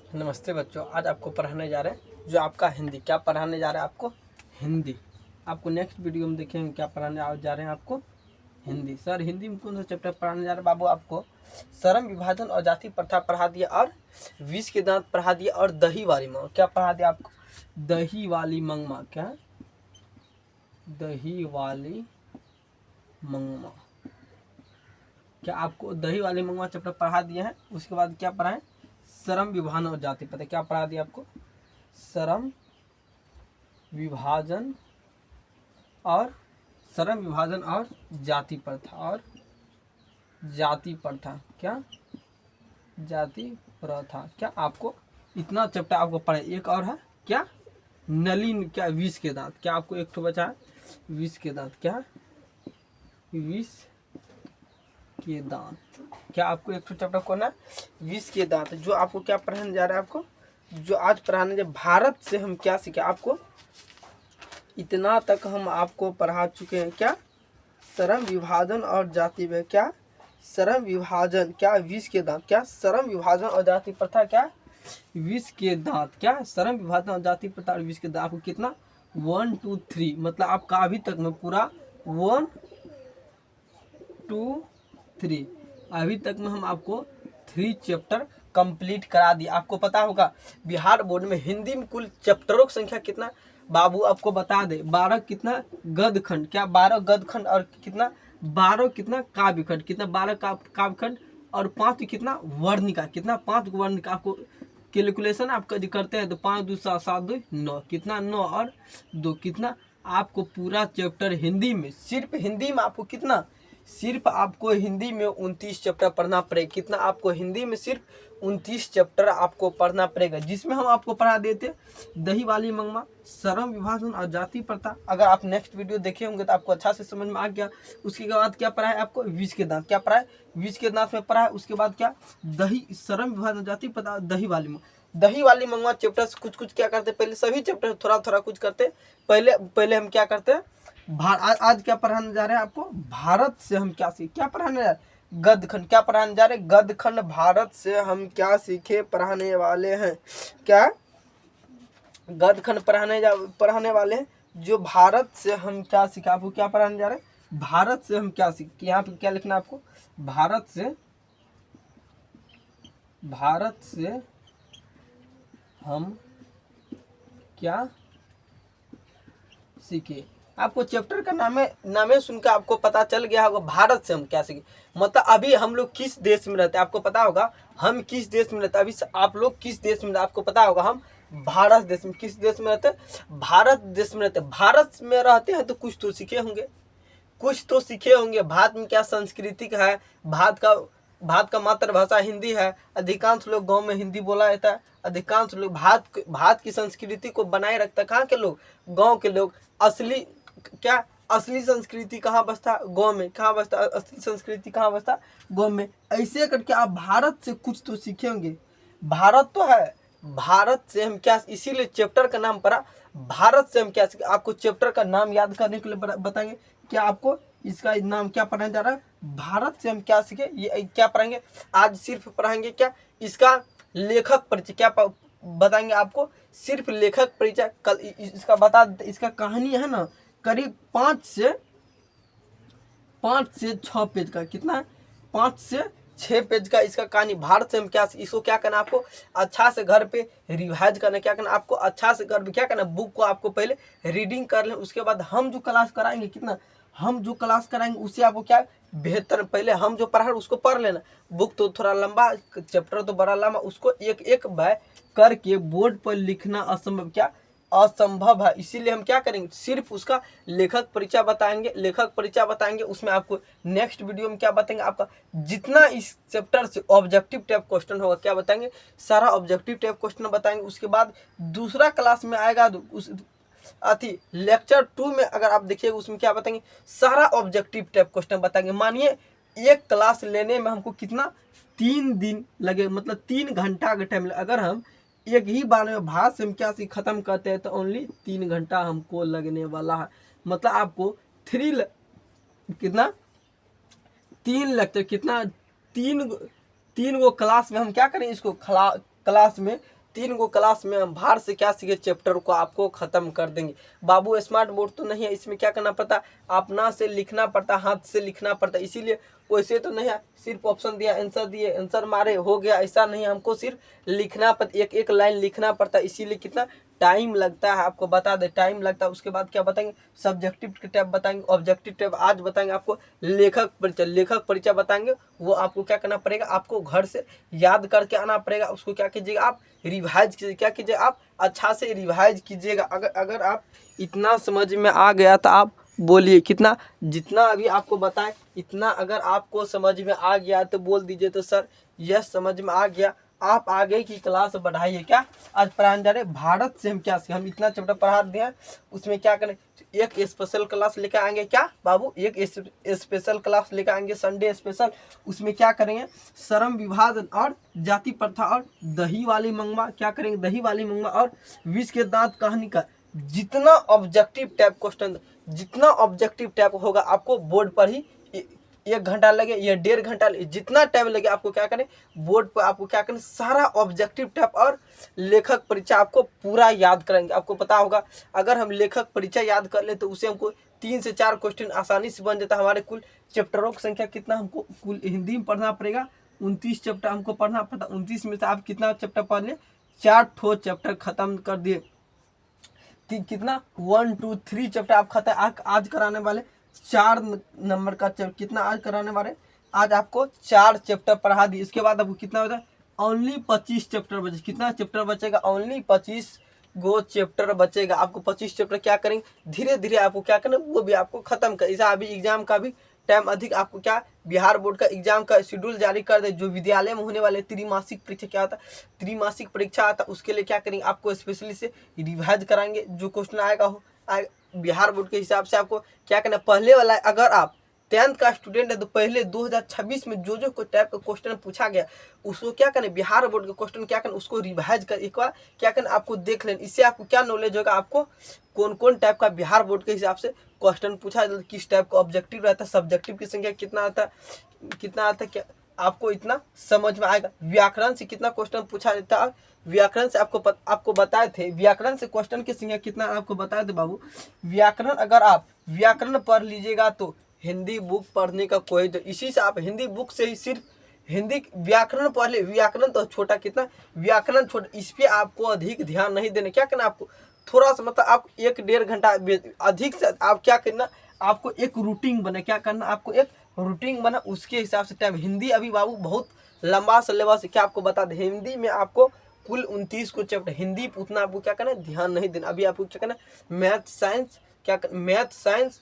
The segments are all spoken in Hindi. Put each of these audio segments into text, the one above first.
नमस्ते बच्चों, आज आपको पढ़ाने जा रहे हैं जो आपका हिंदी। क्या पढ़ाने जा रहे हैं आपको? हिंदी। आपको नेक्स्ट वीडियो में देखेंगे क्या पढ़ाने जा रहे हैं आपको हिंदी। सर हिंदी में कौन सा चैप्टर पढ़ाने जा रहे हैं बाबू? आपको श्रम विभाजन और जाति प्रथा पढ़ा दिया और विष के दांत पढ़ा दिया और दही वाली मंगमा। क्या पढ़ा दिया आपको? दही वाली मंगमा। क्या? दही वाली मंगमा। क्या आपको दही वाली मंगमा चैप्टर पढ़ा दिए हैं? उसके बाद क्या पढ़ाएं? श्रम विभाजन और जाति प्रथा। क्या पढ़ा दिया आपको? श्रम विभाजन और जाति प्रथा क्या? जाति प्रथा। क्या आपको इतना चैप्टर आपको पढ़े? एक और है क्या? नलिन। क्या? विष के दांत। क्या आपको एक तो बचा है? विष के दांत। क्या? विष के दांत। क्या आपको एक तो चैप्टर कौन है? विष के दांत। जो आपको क्या पढ़ाने जा रहा है आपको? जो आज पढ़ाने जा भारत से हम क्या सीखे आपको? इतना तक हम आपको पढ़ा चुके हैं। क्या? श्रम विभाजन और जाति में। क्या? श्रम विभाजन। क्या? विष के दांत। क्या? श्रम विभाजन और जाति प्रथा। क्या? विष के दांत। क्या? श्रम विभाजन और जाति प्रथा और विष के दांत। आपको कितना? 1 2 3 मतलब आपका अभी तक में पूरा 1 2 3 अभी तक में हम आपको 3 चैप्टर कंप्लीट करा दिया। आपको पता होगा बिहार बोर्ड में हिंदी में कुल चैप्टरों की संख्या कितना बाबू? आपको बता दे 12 कितना गद्य खंड। क्या? 12 गद्य खंड और कितना 12 कितना काव्य खंड। कितना? 12 काव्य खंड और 5 कितना वर्णिका। कितना? 5 वर्णिका। आपको कैलकुलेशन आप करते हैं तो 5 2 7 7 2 9 कितना 9 और 2 कितना? आपको पूरा चैप्टर हिंदी में, सिर्फ हिंदी में आपको कितना? सिर्फ आपको हिंदी में 29 चैप्टर पढ़ना पड़ेगा। कितना? आपको हिंदी में सिर्फ 29 चैप्टर आपको पढ़ना पड़ेगा, जिसमें हम आपको पढ़ा देते दही वाली मंगमा, श्रम विभाजन और जाति प्रथा। अगर आप नेक्स्ट वीडियो देखे होंगे तो आपको अच्छा से समझ में आ गया। उसके बाद क्या पढ़ा है आपको? विष के दांत। क्या पढ़ा है? विष के दांत में पढ़ा है। उसके बाद क्या? दही, श्रम विभाजन, जाति प्रथा, दही वाली मंगमा। दही वाली मंगवा चैप्टर कुछ कुछ क्या करते? पहले सभी चैप्टर थोड़ा थोड़ा कुछ करते। पहले हम क्या करते हैं? आज क्या पढ़ाने जा रहे हैं आपको? भारत से हम क्या सीखे? क्या पढ़ाने जा रहे हैं? गद्य खंड। क्या पढ़ाने जा रहे हैं? गद्य खंड। भारत से हम क्या सीखे पढ़ाने वाले हैं? क्या? गद्य खंड पढ़ाने वाले हैं। जो भारत से हम क्या सीखे? आपको क्या पढ़ाने जा रहे हैं? भारत से हम क्या सीखे? यहाँ पे क्या लिखना है आपको? भारत से हम क्या सीखे। आपको चैप्टर का नामे सुनकर आपको पता चल गया होगा भारत से हम क्या सीखे। मतलब अभी हम लोग किस देश में रहते हैं आपको पता होगा। हम किस देश में रहते हैं? अभी आप लोग किस देश में रहते हैं आपको पता होगा। हम भारत देश में। किस देश में रहते हैं? भारत देश में रहते हैं। भारत में रहते हैं तो कुछ तो सीखे होंगे। भारत में क्या संस्कृति है? भारत का मातृभाषा हिंदी है। अधिकांश लोग गांव में हिंदी बोला जाता है। अधिकांश लोग भारत की संस्कृति को बनाए रखता है। कहाँ के लोग? गांव के लोग। असली संस्कृति कहाँ बसता? गांव में। कहाँ बसता असली संस्कृति? कहाँ बसता? गांव में। ऐसे करके आप भारत से कुछ तो सीखे होंगे। भारत तो है, भारत से हम क्या, इसीलिए चैप्टर का नाम पड़ा भारत से हम क्या सीखे। आपको चैप्टर का नाम याद करने के लिए बताएंगे। क्या आपको इसका नाम क्या पढ़ाने जा रहा है? भारत से हम क्या सीखे। ये क्या पढ़ाएंगे आज? सिर्फ पढ़ाएंगे क्या? इसका लेखक परिचय। क्या बताएंगे आपको? सिर्फ लेखक परिचय। कल इसका बता देते। इसका कहानी है ना करीब 5 से 6 पेज का। कितना है? 5 से 6 पेज का इसका कहानी। भारत से हम क्या, इसको क्या करना आपको? अच्छा से घर पे रिवाइज करना। क्या करना आपको? अच्छा से घर पे क्या करना? बुक को आपको पहले रीडिंग कर लें। उसके बाद हम जो क्लास कराएंगे, कितना हम जो क्लास कराएंगे उससे आपको क्या बेहतर, पहले हम जो पढ़ा उसको पढ़ लेना। बुक तो थोड़ा लंबा, चैप्टर तो बड़ा लंबा, उसको एक एक बाय करके बोर्ड पर लिखना असंभव। क्या? असंभव है। इसीलिए हम क्या करेंगे? सिर्फ उसका लेखक परिचय बताएंगे। उसमें आपको नेक्स्ट वीडियो में क्या बताएंगे? आपका जितना इस चैप्टर से ऑब्जेक्टिव टाइप क्वेश्चन होगा क्या बताएंगे? सारा ऑब्जेक्टिव टाइप क्वेश्चन बताएंगे। उसके बाद दूसरा क्लास में आएगा उस लेक्चर 2 में अगर आप देखिएगा उसमें क्या बताएंगे? सारा ऑब्जेक्टिव टाइप क्वेश्चन बताएंगे। मानिए एक क्लास लेने में हमको कितना 3 दिन लगे, मतलब 3 घंटा का टाइम लगे। अगर हम एक ही बार में भारत से हम क्या खत्म करते हैं तो ओनली 3 घंटा हमको लगने वाला है। मतलब आपको कितना 3 लेक्चर, कितना 3 गो क्लास में हम क्या करें? इसको क्लास में 3 गो क्लास में हम बाहर से क्या सीखे चैप्टर को आपको ख़त्म कर देंगे। बाबू स्मार्ट बोर्ड तो नहीं है, इसमें क्या करना पड़ता, अपना से लिखना पड़ता, हाथ से लिखना पड़ता। इसीलिए वैसे तो नहीं है सिर्फ ऑप्शन दिया, आंसर दिए, आंसर मारे, हो गया, ऐसा नहीं, हमको सिर्फ लिखना पड़ता, एक एक लाइन लिखना पड़ता। इसीलिए कितना टाइम लगता है आपको बता दे, टाइम लगता है। उसके बाद क्या बताएंगे, सब्जेक्टिव के टैब बताएंगे, ऑब्जेक्टिव टैब आज बताएंगे आपको, लेखक परिचय बताएंगे। वो आपको क्या करना पड़ेगा, आपको घर से याद करके आना पड़ेगा। उसको क्या कीजिएगा, आप रिवाइज कीजिए, क्या कीजिए, आप अच्छा से रिवाइज कीजिएगा। अगर आप इतना समझ में आ गया तो आप बोलिए कितना, जितना अभी आपको बताएं इतना अगर आपको समझ में आ गया तो बोल दीजिए तो सर यह समझ में आ गया। आप आगे की क्लास बढ़ाइए। क्या आज पढ़ाने जा रहे भारत से हम क्या सीखे, हम इतना चैप्टर पढ़ा दिए हैं, उसमें क्या करें, एक स्पेशल क्लास लेकर आएंगे। क्या बाबू, एक स्पेशल क्लास लेकर आएंगे, संडे स्पेशल। उसमें क्या करेंगे, श्रम विभाग और जाति प्रथा और दही वाली मंगवा, क्या करेंगे, दही वाली मंगवा और विष के दांत कहानी का जितना ऑब्जेक्टिव टाइप क्वेश्चन, जितना ऑब्जेक्टिव टाइप होगा आपको बोर्ड पर ही 1 घंटा लगे या 1.5 घंटा लगे, जितना टाइम लगे आपको क्या करें, बोर्ड पर आपको क्या करें, सारा ऑब्जेक्टिव टाइप और लेखक परिचय आपको पूरा याद करेंगे। आपको पता होगा अगर हम लेखक परिचय याद कर ले तो उसे हमको 3 से 4 क्वेश्चन आसानी से बन जाता है। हमारे कुल चैप्टरों की संख्या कितना, हमको कुल हिंदी में पढ़ना पड़ेगा 29 चैप्टर हमको पढ़ना पड़ता। 29 में से आप कितना चैप्टर पढ़ ले, 4 ठो चैप्टर खत्म कर दिए। कितना 1 2 3 चैप्टर आप खत्म आज कराने वाले। 4 नंबर का चैप्टर कितना आज कराने वाले, आज आपको 4 चैप्टर पढ़ा दिए। इसके बाद आपको कितना होता है, ओनली 25 चैप्टर बचे। कितना चैप्टर बचेगा, ओनली 25 गो चैप्टर बचेगा। आपको 25 चैप्टर क्या करेंगे, धीरे धीरे आपको क्या करना, वो भी आपको खत्म कर। ऐसा अभी एग्जाम का भी टाइम अधिक आपको क्या, बिहार बोर्ड का एग्जाम का शेड्यूल जारी कर दे। जो विद्यालय में होने वाले त्रिमासिक परीक्षा क्या आता है, त्रिमासिक परीक्षा आता है, उसके लिए क्या करेंगे, आपको स्पेशली से रिवाइज कराएंगे। जो क्वेश्चन आएगा हो बिहार बोर्ड के हिसाब से आपको क्या करना, पहले वाला अगर आप 10th का स्टूडेंट है तो पहले 2026 में जो टाइप का क्वेश्चन पूछा गया उसको क्या करना, बिहार बोर्ड का क्वेश्चन क्या करना, उसको रिवाइज कर एक बार क्या करना, आपको देख लेना। इससे आपको क्या नॉलेज होगा, आपको कौन कौन टाइप का बिहार बोर्ड के हिसाब से क्वेश्चन पूछा, किस टाइप का ऑब्जेक्टिव रहता है, सब्जेक्टिव की संख्या कितना आता है, क्या आपको इतना समझ में आएगा। व्याकरण से कितना क्वेश्चन पूछा जाता है, व्याकरण से आपको बताए थे, व्याकरण से क्वेश्चन की संख्या कितना आपको बताए थे बाबू। व्याकरण अगर आप व्याकरण पढ़ लीजिएगा तो हिंदी बुक पढ़ने का कोई, तो इसी से आप हिंदी बुक से ही सिर्फ हिंदी व्याकरण पढ़ ले। व्याकरण तो छोटा, कितना व्याकरण छोटा, इस पर आपको अधिक ध्यान नहीं देना। क्या करना आपको थोड़ा सा, मतलब आप 1-1.5 घंटा अधिक से आप क्या करना, आपको एक रूटीन बना, क्या करना, आपको एक रूटीन बना, उसके हिसाब से टाइम। हिंदी अभी बाबू बहुत लंबा सिलेबस है, क्या आपको बता दें, हिंदी में आपको कुल 29 को चैप्टर, हिंदी उतना आपको क्या करना, ध्यान नहीं देना। अभी आपको क्या करना, मैथ साइंस, क्या मैथ साइंस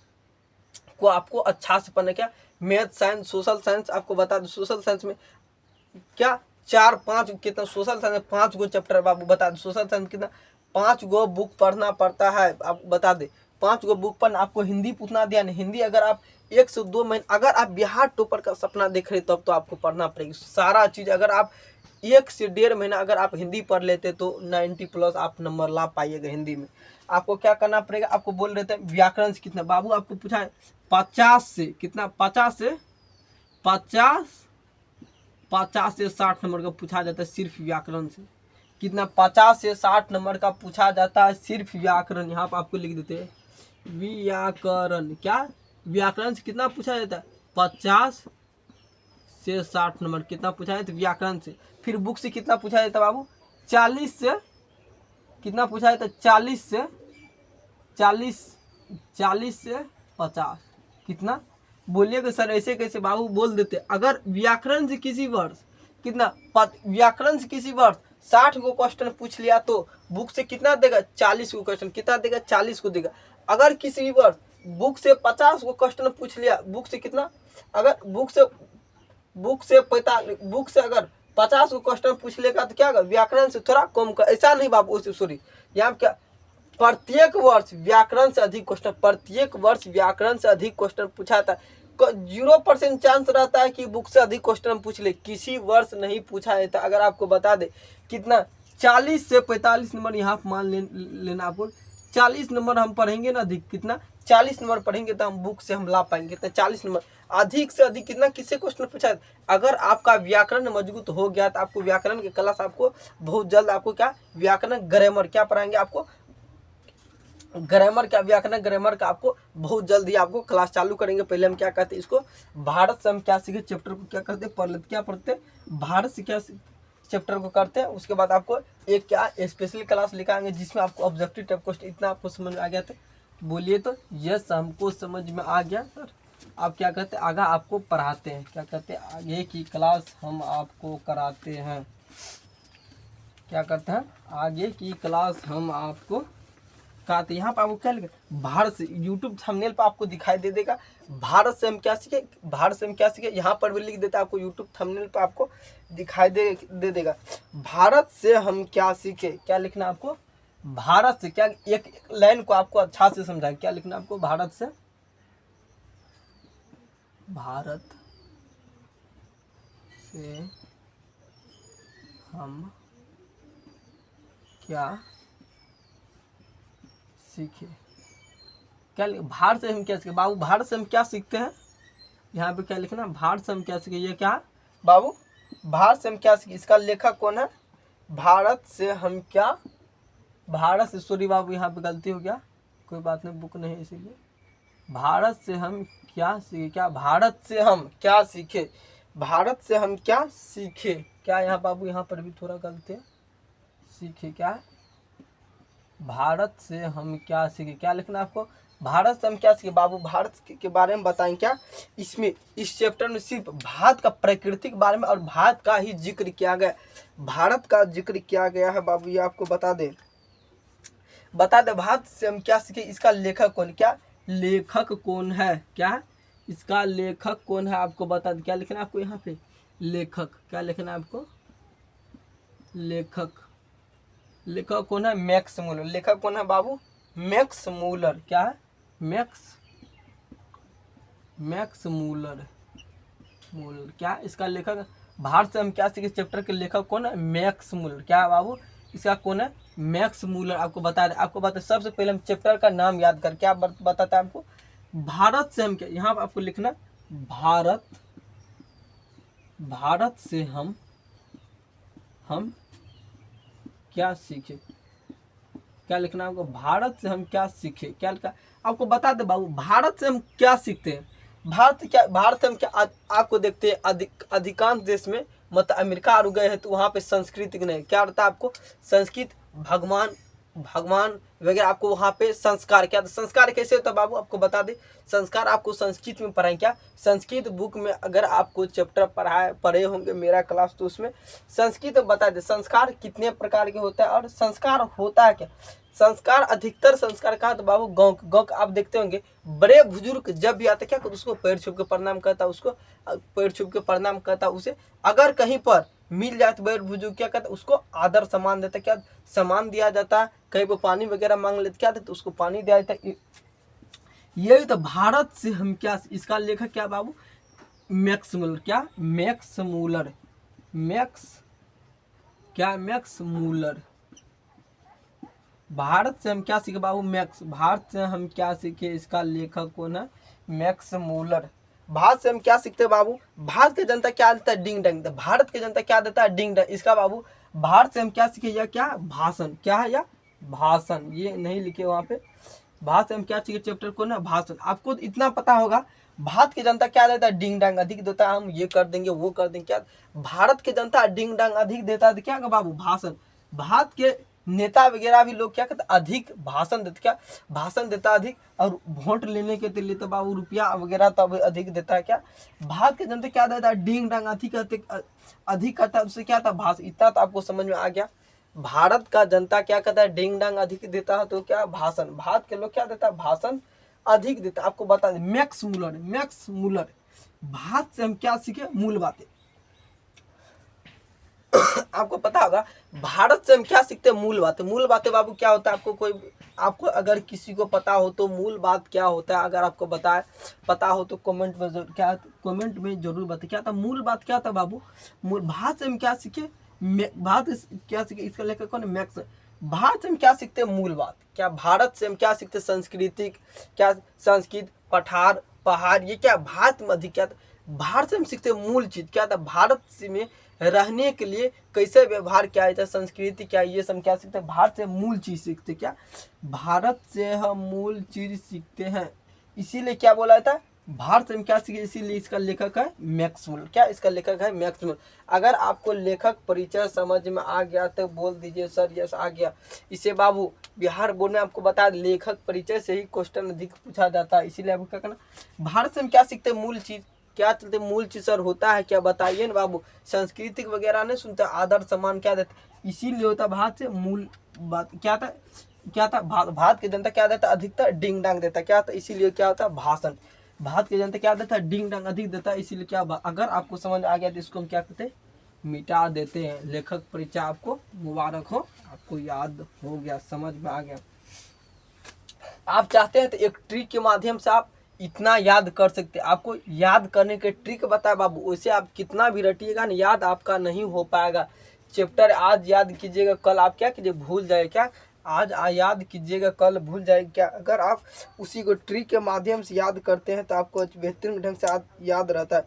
को आपको अच्छा से पढ़ना, क्या मैथ साइंस, सोशल साइंस आपको बता दो। सोशल साइंस में क्या 4-5 कितना, सोशल साइंस में 5 गो चैप्टर बाबू बता दो। सोशल साइंस कितना, 5 गो बुक पढ़ना पड़ता है, आप बता दे 5 गो बुक पढ़ना। आपको हिंदी उतना ध्यान, हिंदी अगर आप 1 से 2 महीने, अगर आप बिहार टॉपर का सपना देख रहे तब तो आपको पढ़ना पड़ेगी सारा चीज़। अगर आप 1 से 1.5 महीना अगर आप हिंदी पढ़ लेते तो 90+ आप नंबर ला पाइएगा हिंदी में। आपको क्या करना पड़ेगा, आपको बोल रहे थे व्याकरण से कितना बाबू, आपको पूछा है 50 से कितना, 50 से 60 नंबर का पूछा जाता है सिर्फ व्याकरण से। कितना, 50 से 60 नंबर का पूछा जाता है सिर्फ व्याकरण। यहाँ पर आपको लिख देते हैं व्याकरण, क्या व्याकरण से कितना पूछा जाता है, 50 से 60 नंबर कितना पूछा जाता है व्याकरण से। फिर बुक से कितना पूछा जाता है बाबू, 40 से कितना पूछा जाता है, 40 से 50 कितना, बोलिएगा सर ऐसे कैसे बाबू, बोल देते। अगर व्याकरण से किसी वर्ष कितना, व्याकरण से किसी वर्ष 60 को क्वेश्चन पूछ लिया तो बुक से कितना देगा, 40 को क्वेश्चन कितना देगा, 40 को देगा। अगर किसी वर्ष बुक से 50 को क्वेश्चन पूछ लिया, बुक से कितना, अगर बुक से अगर 50 को क्वेश्चन पूछ लेगा तो क्या होगा, व्याकरण से थोड़ा कम का, ऐसा नहीं बाबू, सॉरी यहाँ क्या, प्रत्येक वर्ष व्याकरण से अधिक क्वेश्चन, प्रत्येक वर्ष व्याकरण से अधिक क्वेश्चन पूछा था। 0% चांस रहता है कि बुक से अधिक क्वेश्चन पूछ ले, किसी वर्ष नहीं पूछा जाता। अगर आपको बता दे कितना, 40 से 45 नंबर यहाँ मान लेना आपको, 40 नंबर हम पढ़ेंगे ना अधिक, कितना 40 नंबर पढ़ेंगे तो हम बुक से हम ला पाएंगे। कितना? 40 नंबर। अधिक से अधिक कितना किससे क्वेश्चन पूछा है? अगर आपका व्याकरण मजबूत हो गया तो आपको व्याकरण की क्लास आपको बहुत जल्द आपको क्या व्याकरण ग्रामर क्या पढ़ाएंगे आपको ग्रामर का व्याकरण ग्रामर का आपको बहुत जल्दी आपको क्लास चालू करेंगे। पहले हम क्या कहते हैं इसको भारत से हम क्या सीखे चैप्टर को क्या करते हैं क्या पढ़ते हैं भारत से क्या चैप्टर को करते हैं। उसके बाद आपको एक क्या स्पेशल क्लास लिखाएंगे जिसमें आपको ऑब्जेक्टिव टाइप क्वेश्चन इतना आपको समझ में आ गया था बोलिए तो यस हमको समझ में आ गया सर। आप क्या कहते हैं आगे आपको पढ़ाते हैं क्या कहते हैं आगे की क्लास हम आपको कराते हैं क्या करते हैं आगे की क्लास हम आपको कराते हैं। यहाँ पर आपको क्या लिखा भारत से यूट्यूब थंबनेल पर आपको दिखाई दे देगा भारत से हम क्या सीखे भारत से हम क्या सीखे यहाँ पर भी लिख देता है आपको यूट्यूब थंबनेल पर आपको दिखाई दे देगा भारत से हम क्या सीखे। क्या लिखना आपको भारत से क्या एक लाइन को आपको अच्छा से समझाए क्या लिखना आपको भारत से हम क्या सीखे। क्या भारत से हम क्या सीखे बाबू भारत से हम क्या सीखते हैं यहाँ पे क्या लिखना भारत से हम क्या सीखे ये क्या बाबू भारत से हम क्या सीखे। इसका लेखक कौन है भारत से हम क्या भारत से सॉरी बाबू यहाँ पे गलती हो गया कोई बात नहीं बुक नहीं इसीलिए भारत से हम क्या सीखे क्या भारत से हम क्या सीखे भारत से हम क्या सीखे क्या यहाँ बाबू यहाँ पर भी थोड़ा गलती है सीखे क्या भारत से हम क्या सीखे। क्या लिखना आपको भारत से हम क्या सीखे बाबू भारत के बारे में बताएं क्या इसमें इस चैप्टर में सिर्फ भारत का प्राकृतिक बारे में और भारत का ही जिक्र किया गया भारत का जिक्र किया गया है बाबू ये आपको बता दे भारत से हम क्या सीखे। इसका लेखक कौन क्या लेखक कौन है क्या इसका लेखक कौन है आपको बता दे। क्या लिखना आपको यहाँ पे लेखक क्या लिखना आपको लेखक कौन है मैक्स मूलर। लेखक कौन है बाबू मैक्स मूलर। क्या है मैक्स मूलर क्या इसका लेखक भारत से हम क्या सीखे चैप्टर के लेखक कौन है मैक्स मूलर। क्या है बाबू इसका कौन है मैक्स मूलर। आपको बता सबसे पहले हम चैप्टर का नाम याद कर क्या बताता है आपको भारत से हम क्या यहाँ पर आपको लिखना भारत से हम क्या सीखे। क्या लिखना आपको भारत से हम क्या सीखे। क्या लिखा आपको बता दे बाबू भारत से हम क्या सीखते हैं भारत से हम क्या आपको देखते हैं अधिकांश देश में मतलब अमेरिका आ गए हैं तो वहाँ पे संस्कृत नहीं क्या रहता है आपको संस्कृत भगवान वगैरह आपको वहाँ पे संस्कार क्या संस्कार कैसे होता है बाबू आपको बता दे संस्कार आपको संस्कृत में पढ़ाएं क्या संस्कृत बुक में अगर आपको चैप्टर पढ़े होंगे मेरा क्लास तो उसमें संस्कृत बता दे संस्कार कितने प्रकार के होता है और संस्कार होता है क्या संस्कार अधिकतर संस्कार कहा तो बाबू गाँव आप देखते होंगे बड़े बुजुर्ग जब भी आते क्या उसको पैर छुप के प्रणाम करता उसको पैर छुप के प्रणाम करता उसे अगर कहीं पर मिल जाए तो बड़े बुजुर्ग क्या कहते उसको आदर सम्मान देता क्या सम्मान दिया जाता है कहीं पर पानी वगैरह मांग लेते क्या देते उसको पानी दिया जाता है। यही तो भारत से हम क्या इसका लेखक क्या बाबू मैक्स मूलर। क्या मैक्स मूलर भारत से हम क्या सीखे बाबू भारत से हम क्या सीखे इसका लेखक कौन है मैक्स मूलर। भारत से हम क्या सीखते हैं बाबू भारत की जनता क्या देता है डिंग डंग भारत की जनता क्या देता है डिंग डंग। इसका बाबू भारत से हम क्या सीखे या क्या भाषण क्या है या भाषण ये नहीं लिखे वहाँ पे भारत से हम क्या सीखे चैप्टर को ना भाषण। आपको इतना पता होगा भारत की जनता क्या देता है डिंग डांग अधिक देता है हम ये कर देंगे वो कर देंगे क्या भारत की जनता डिंग डांग अधिक देता है क्या बाबू भाषण। भारत के नेता वगैरह भी लोग क्या कहते अधिक भाषण देते क्या भाषण देता अधिक और वोट लेने के लिए तो बाबू रुपया वगैरह तो अधिक देता है क्या भारत की जनता क्या देता है डिंग डांग अधिक करता है उससे क्या था भाषण। इतना तो आपको समझ में आ गया भारत का जनता क्या कहता है डिंग डांग अधिक देता है तो क्या भाषण भारत के लोग क्या देता है भाषण अधिक देता है। आपको बता दें मैक्स मूलर भारत से हम क्या सीखे मूल बातें आपको पता होगा भारत से हम क्या सीखते हैं मूल बातें बाबू क्या होता है आपको अगर किसी को पता हो तो मूल बात क्या होता है अगर आपको पता हो तो कमेंट में जरूर बताए क्या था मूल बात क्या था बाबू। मूल भारत से हम क्या सीखे भारत क्या सीखे इसका लेखक कौन मैक्स भारत से हम क्या सीखते हैं? मूल बात। क्या भारत से हम क्या सीखते हैं? सांस्कृतिक, क्या संस्कृत, पठार, पहाड़, ये क्या भारत में अधिक क्या था? भारत से हम सीखते हैं मूल चीज क्या था? भारत में रहने के लिए कैसे व्यवहार किया जाता है, संस्कृति क्या, ये सब क्या सीखते हैं? भारत से मूल चीज सीखते क्या? भारत से हम मूल चीज सीखते हैं। इसीलिए क्या बोला था? भारत से हम क्या सीखे? इसीलिए इसका लेखक है मैक्सवेल। क्या इसका लेखक है? मैक्सवेल। अगर आपको लेखक परिचय समझ में आ गया तो बोल दीजिए सर यस आ गया। इसे बाबू बिहार बोर्ड में आपको बता, लेखक परिचय से ही क्वेश्चन अधिक पूछा जाता है। इसीलिए आपको क्या करना, भारत से हम क्या सीखते हैं? मूल चीज। क्या चलते मूल चीज सर होता है क्या? बताइए ना बाबू। सांस्कृतिक वगैरह नहीं सुनते, आदर सम्मान क्या देते, इसीलिए होता भारत से मूल बात क्या था? क्या था? भारत की जनता क्या देता? अधिकतर डिंग डांग देता। क्या था? इसीलिए क्या होता? भाषण। भारत की जनता क्या देता? डिंग डांग अधिक देता है। इसीलिए क्या, अगर आपको समझ आ गया तो इसको हम क्या करते हैं? मिटा देते हैं। लेखक परिचय आपको मुबारक हो, आपको याद हो गया, समझ में आ गया। आप चाहते हैं तो एक ट्रिक के माध्यम से आप इतना याद कर सकते हैं। आपको याद करने के ट्रिक बताया बाबू, वैसे आप कितना भी रटिएगा ना, याद आपका नहीं हो पाएगा। चैप्टर आज याद कीजिएगा, कल आप क्या कीजिए? भूल जाए। क्या आज याद कीजिएगा, कल भूल जाए। क्या अगर आप उसी को ट्रिक के माध्यम से याद करते हैं तो आपको बेहतरीन ढंग से याद रहता है।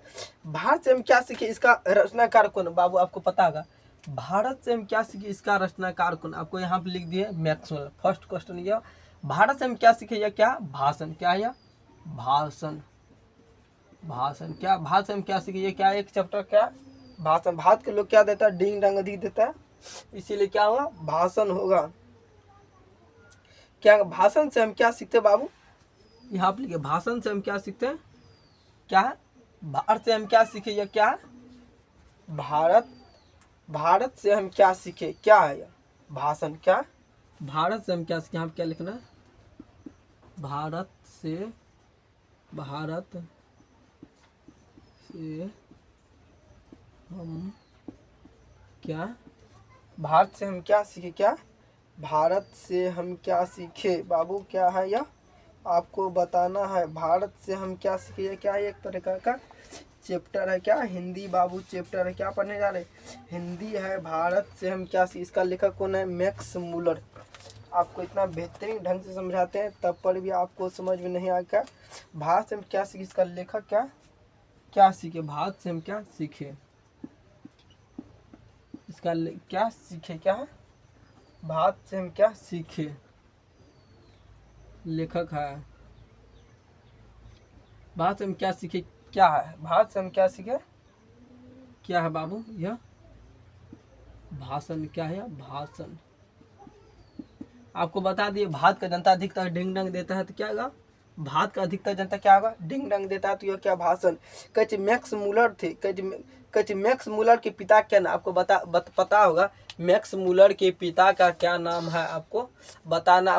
भारत से हम क्या सीखे? इसका रचनाकार कौन? बाबू आपको पता होगा। भारत से हम क्या सीखे? इसका रचनाकार कौन? आपको यहाँ पे लिख दिए मैक्सवेल। फर्स्ट क्वेश्चन ये, भारत से हम क्या सीखे? या क्या? भाषण। क्या है? भाषण। भाषण। क्या भारत से हम क्या सीखे? ये क्या एक चैप्टर क्या? भाषण। भारत के लोग क्या देता है? डिंग डांग अधिक देता है, इसीलिए क्या होगा? भाषण होगा। क्या भाषण से हम क्या सीखते बाबू? यहाँ पे लिखे भाषण से हम क्या सीखते हैं? क्या है? भारत से हम क्या सीखे? या क्या? भारत से हम क्या सीखे? क्या है? भाषण। क्या भारत से हम क्या सीखे? यहाँ पे क्या लिखना है? भारत से हम क्या? भारत से हम क्या सीखे? क्या भारत से हम क्या सीखे बाबू? क्या है यह आपको बताना है। भारत से हम क्या सीखे? क्या एक तरह का चैप्टर है। क्या हिंदी बाबू चैप्टर है। क्या पढ़ने जा रहे? हिंदी है। भारत से हम क्या सीखे? इसका लेखक कौन है? Max Muller. आपको इतना बेहतरीन ढंग से समझाते हैं तब पर भी आपको समझ में नहीं आएगा। भारत से हम क्या सीखे? इसका लेखक क्या क्या सीखे? भारत से हम क्या सीखे? इसका क्या सीखे? क्या है? भारत से हम क्या सीखे? लेखक है। भारत से हम क्या सीखे? क्या है? भारत से हम क्या सीखे? क्या है बाबू? यह भाषण। क्या है? भाषण। आपको बता दिए भारत का जनता अधिकतर डिंग डंग देता है तो क्या होगा? भारत का अधिकतर जनता क्या होगा? डिंग डंग देता है तो यह क्या? भाषण। कच मैक्स मूलर थे। कच मैक्स मूलर के पिता क्या नाम? आपको पता होगा मैक्स मूलर के पिता का क्या नाम है? आपको बताना।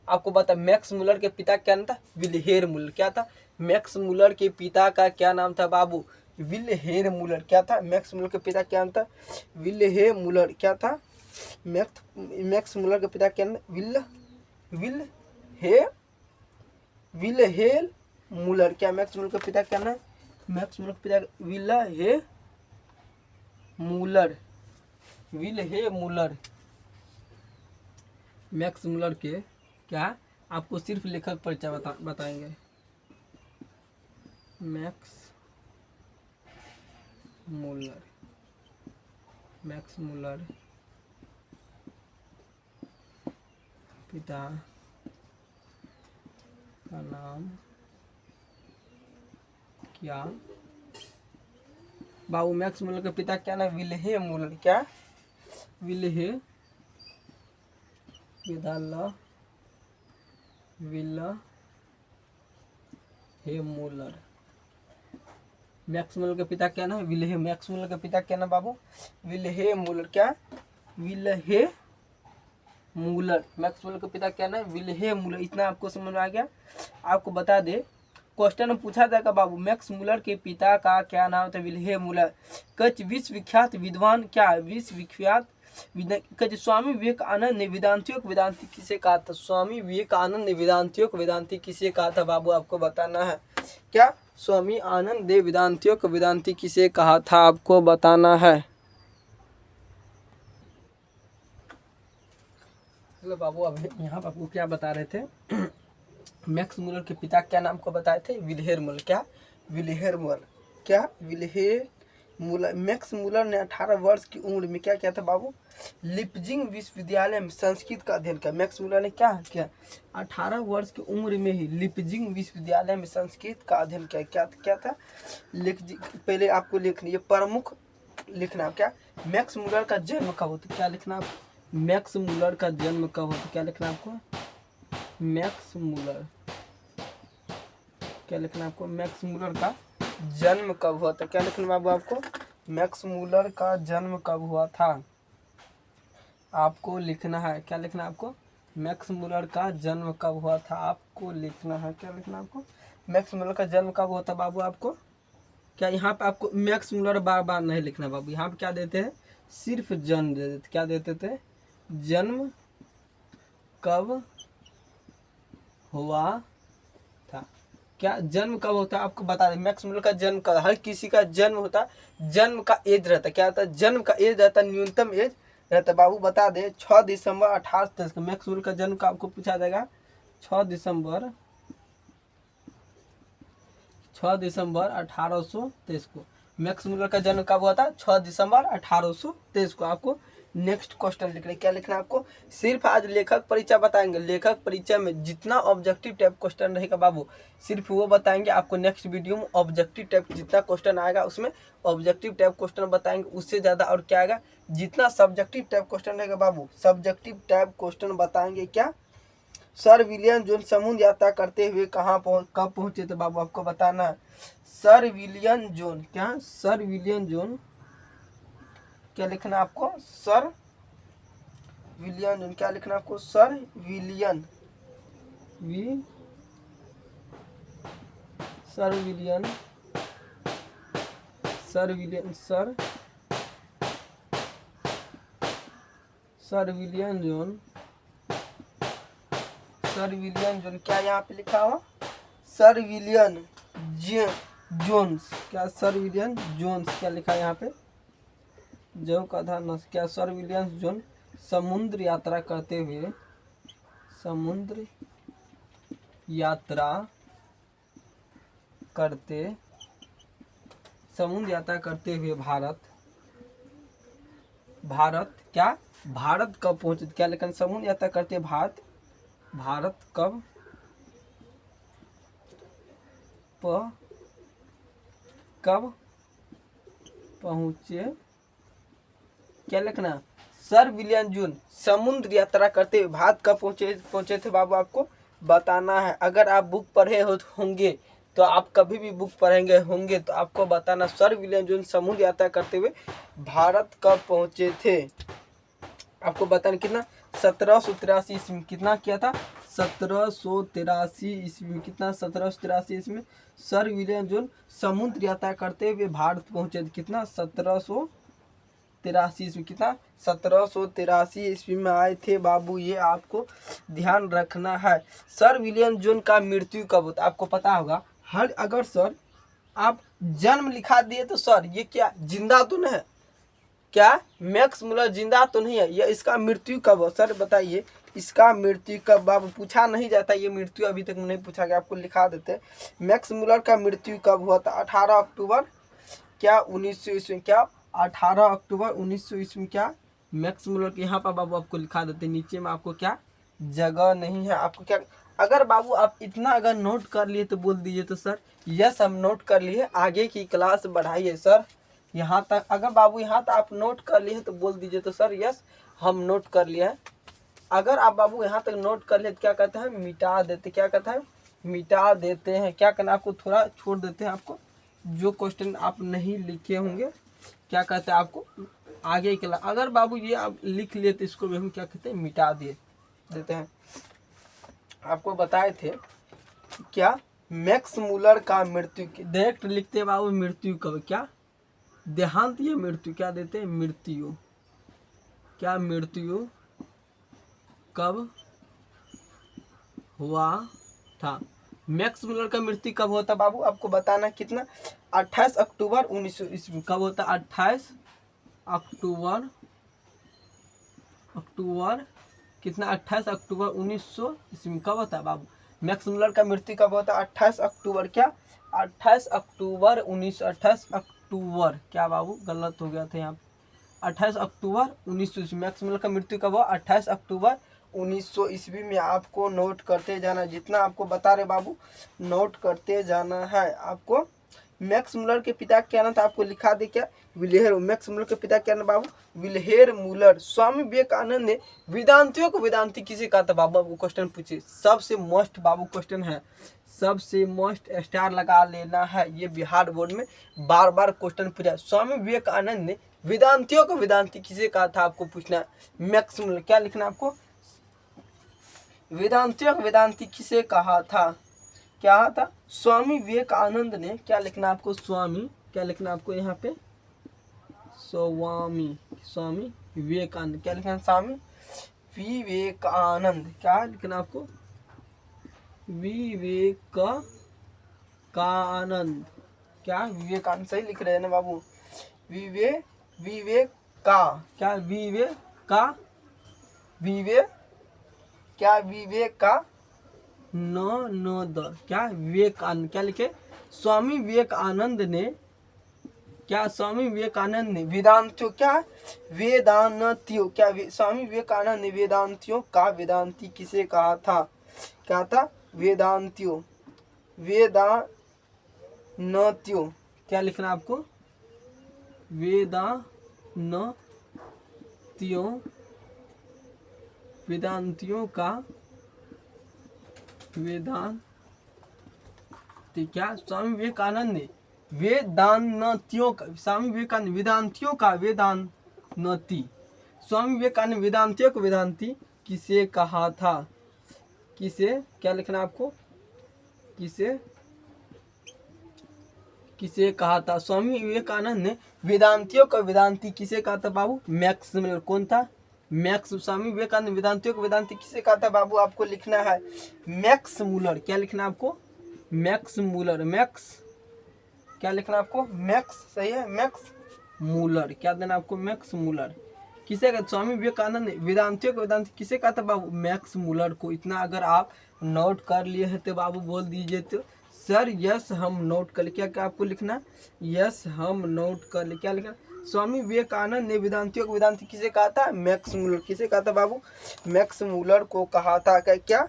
आपको बता मैक्स मूलर के पिता क्या नाम था? Wilhelm Muller. क्या था? मैक्स मूलर के पिता का क्या नाम था बाबू? Wilhelm Muller. क्या था? मैक्स मूलर के पिता क्या नाम था? Wilhelm Muller. क्या था? मैक्स मूलर के पिता क्या नाम? Wilhelm Muller. क्या मैक्स मूलर के पिता क्या नाम? मैक्स मूलर के पिता विल्हेम मूलर। मैक्स मूलर के क्या? आपको सिर्फ लेखक परिचय बताएंगे। मैक्स मूलर पिता का नाम क्या बाबू? मैक्स मूलर के पिता क्या नाम? Wilhelm Muller. क्या? Wilhelm Muller. मैक्स मूलर के पिता क्या नाम? विल्हेम। मैक्स मूलर के पिता क्या नाम बाबू? Wilhelm Muller. क्या? Wilhelm Muller. मैक्स मूलर के पिता क्या नाम? Wilhelm Muller. इतना आपको समझ में आ गया। आपको बता दे क्वेश्चन में पूछा जाएगा बाबू मैक्स मूलर के पिता का क्या नाम था? Wilhelm Müller. कच विश्वविख्यात विद्वान। क्या? विश्वविख्यात स्वामी विवेकानंद ने वेदांतियों को वेदांती किसे कहा था? स्वामी विवेकानंद ने वेदांतियों को वेदांती किसे कहा था बाबू? आपको बताना है। क्या? स्वामी आनंद ने वेदांतियों को वेदांती किसे कहा था? आपको बताना है। चलो बाबू, अभी यहाँ पर आपको क्या बता रहे थे मैक्स मूलर के पिता क्या नाम को बताए थे? विल्हेल्म। क्या? विल्हेल्म। क्या? Wilhelm Müller. मैक्स मूलर ने 18 वर्ष की उम्र में क्या किया था बाबू? लिपजिंग विश्वविद्यालय में संस्कृत का अध्ययन किया। मैक्स मूलर ने क्या किया? 18 वर्ष की उम्र में ही लिपजिंग विश्वविद्यालय में संस्कृत का अध्ययन किया। क्या था? पहले आपको लिखना, ये प्रमुख लिखना। क्या? मैक्स मूलर का जन्म कब होता? क्या लिखना आप? मैक्स मूलर का जन्म कब होता? क्या लिखना आपको? Max Muller. क्या लिखना आपको? मैक्स मूलर का जन्म कब हुआ था? क्या लिखना बाबू आपको? मैक्स मूलर का जन्म कब हुआ था आपको लिखना है। क्या लिखना आपको? मैक्स मूलर का जन्म कब हुआ था आपको लिखना है। क्या लिखना आपको? मैक्स मूलर का जन्म कब हुआ था बाबू आपको? क्या यहाँ पे आपको मैक्स मूलर बार बार नहीं लिखना बाबू। यहाँ पे क्या देते हैं? सिर्फ जन्म दे देते। क्या देते थे? जन्म कब हुआ था। क्या जन्म कब होता है आपको बता दें। मैक्स मूलर का जन्म कब? हर किसी का जन्म होता, जन्म का एज रहता। क्या होता है? जन्म का एज रहता, न्यूनतम एज रहता बाबू। बता दे 6 दिसंबर 1823 को मैक्स मूलर का जन्म का आपको पूछा जाएगा। 6 दिसंबर 1823 को मैक्स मूलर का जन्म कब हुआ था? 6 दिसंबर 1823 को। आपको नेक्स्ट क्वेश्चन लिखना है। क्या लिखना है आपको? सिर्फ आज लेखक परिचय बताएंगे। लेखक परिचय में जितना ऑब्जेक्टिव टाइप क्वेश्चन रहेगा बाबू, सिर्फ वो बताएंगे आपको। नेक्स्ट वीडियो में ऑब्जेक्टिव टाइप जितना क्वेश्चन आएगा उसमें ऑब्जेक्टिव टाइप क्वेश्चन बताएंगे। उससे ज़्यादा और क्या आएगा? जितना सब्जेक्टिव टाइप क्वेश्चन रहेगा बाबू, सब्जेक्टिव टाइप क्वेश्चन बताएंगे। क्या? सर विलियम जोन समुद्र यात्रा करते हुए कब पहुंचे थे बाबू? आपको बताना है। Sir William Jone. क्या? Sir William Jone. क्या लिखना आपको? Sir William Jone. क्या लिखना आपको? Sir William sir William sir William sir William Jone. Sir William Jone. क्या यहाँ पे लिखा हुआ? Sir William Jones. क्या? Sir William Jones. क्या लिखा है यहाँ पे? जो का था न। क्या? सर विलियम जोन समुद्र यात्रा करते हुए समुद्र यात्रा करते हुए भारत क्या? भारत कब पहुंचे? क्या लिखा? समुद्र यात्रा करते भारत कब पहुंचे? क्या लिखना? सर विलियम जोन समुद्र यात्रा करते हुए भारत कब पहुंचे थे बाबू? आपको बताना है। अगर आप बुक पढ़े होंगे तो आप कभी भी बुक पढ़ेंगे होंगे तो आपको बताना सर विलियम जोन समुद्र यात्रा करते हुए भारत कब पहुंचे थे। आपको बताना कितना? 1783 ईस्वी में। कितना किया था? 1783 ईस्वी में। कितना? 1783 ईस्वी में सर विलियम जोन समुद्र यात्रा करते हुए भारत पहुंचे थे। कितना? 1783 ईस्वी। कितना? 1783 ईस्वी में आए थे बाबू। ये आपको ध्यान रखना है। सर विलियम जोन का मृत्यु कब होता? आपको पता होगा। अगर सर आप जन्म लिखा दिए तो सर ये क्या जिंदा तो नहीं है? क्या मैक्स मूलर जिंदा तो नहीं है? ये इसका मृत्यु कब हो सर बताइए? इसका मृत्यु कब बाबू पूछा नहीं जाता। ये मृत्यु अभी तक नहीं पूछा गया। आपको लिखा देते मैक्स मूलर का मृत्यु कब हुआ था? 18 अक्टूबर क्या 1900 ईस्वी। क्या? 18 अक्टूबर 1900 ईस्वी। क्या? मैक्स मूलर के यहाँ पर बाबू आपको लिखा देते नीचे में। आपको क्या जगह नहीं है? आपको क्या? अगर बाबू आप इतना अगर नोट कर लिए तो बोल दीजिए तो सर यस हम नोट कर लिए। आगे की क्लास बढ़ाइए सर। यहाँ तक अगर बाबू यहाँ तक आप नोट कर लिए तो बोल दीजिए तो सर यस हम नोट कर लिए हैं। अगर आप बाबू यहाँ तक नोट कर लिए तो क्या कहते हैं? मिटा देते। क्या कहता है? मिटा देते हैं। क्या करना आपको? थोड़ा छोड़ देते हैं आपको। जो क्वेश्चन आप नहीं लिखे होंगे क्या कहते हैं आपको आगे के। अगर बाबू ये आप लिख लिए तो इसको भी हम क्या कहते हैं? मिटा देते हैं। आपको बताए थे क्या मैक्स मूलर का मृत्यु डायरेक्ट लिखते हैं बाबू। मृत्यु कब? क्या देहांत या मृत्यु? क्या देते हैं? मृत्यु। क्या मृत्यु कब हुआ था? मैक्स मूलर का मृत्यु कब होता बाबू? आपको बताना कितना? 28 अक्टूबर 1900 ईस्वी। कब होता? 28 अक्टूबर कितना 28 अक्टूबर 1900 ईस्वी में कब होता है बाबू? मैक्स मुलर का मृत्यु कब होता है? 28 अक्टूबर क्या? 28 अक्टूबर 1928 अक्टूबर क्या बाबू? गलत हो गया था यहाँ पे। 28 अक्टूबर 1900 ईस्वी मैक्स मुलर का मृत्यु कब हुआ? 28 अक्टूबर 1900 ईस्वी में। आपको नोट करते जाना, जितना आपको बता रहे बाबू नोट करते जाना है आपको। मैक्स मुलर के पिता क्या नाम था? आपको लिखा दे क्या? विल्हेर। मैक्स मुलर के पिता क्या नाम बाबू? विल्हेर मुलर। स्वामी विवेकानंद ने वेदांतियों को वेदांती किसे कहा था बाबू? आपको क्वेश्चन पूछे, सबसे मोस्ट बाबू क्वेश्चन है, सबसे मोस्ट स्टार लगा लेना है। ये बिहार बोर्ड में बार बार क्वेश्चन पूछा। स्वामी विवेकानंद ने वेदांतियों को वेदांती किसे कहा था? आपको पूछना है। मैक्स मुलर क्या लिखना आपको? वेदांतियों को वेदांती किसे कहा था? क्या था? स्वामी विवेकानंद ने। क्या लिखना आपको? स्वामी, क्या लिखना आपको यहाँ पे? स्वामी विवेकानंद। क्या लिखना? स्वामी विवेकानंद। क्या लिखना आपको? विवेकानंद। क्या? विवेकानंद सही लिख रहे हैं ना बाबू? विवेका क्या? विवेका क्या? विवेकानंद। क्या लिखे? स्वामी विवेकानंद ने। क्या? स्वामी विवेकानंद ने वेदांतियों क्या? वेदांतियों क्या? स्वामी विवेकानंद ने वेदांतियों का वेदांती किसे कहा था? क्या था? वेदांतियों। वेदांतियों। क्या लिखना आपको? वेदांतियों का वेदांती। क्या? स्वामी विवेकानंद ने वेदांतियों का, स्वामी विवेकानंद वेदांतियों का वेदांती, स्वामी विवेकानंद वेदांतियों को वेदांती किसे कहा था? किसे? क्या लिखना आपको? किसे कहा था? स्वामी विवेकानंद ने वेदांतियों का वेदांती किसे कहा था बाबू? Max Muller. कौन था? मैक्स। स्वामी विवेकानंद वेदांतियों को वेदांती किसे कहा था बाबू? आपको लिखना है मैक्स मुलर। क्या लिखना आपको? Max Muller. क्या लिखना आपको? मैक्स। सही है, मैक्स मुलर। क्या देना आपको? Max Muller. किसे का? स्वामी विवेकानंद ने वेदांतियों को वेदांती किसे कहा था बाबू? मैक्स मुलर को। इतना अगर आप नोट कर लिए हैं तो बाबू बोल दीजिए तो सर यस हम नोट कर। क्या क्या आपको लिखना? यस हम नोट कर ले। क्या लिखना? स्वामी विवेकानंद ने वेदांतियों को वेदांती किसे कहा था? Max Muller. किसे कहा था बाबू? मैक्स मुलर को कहा था। क्या?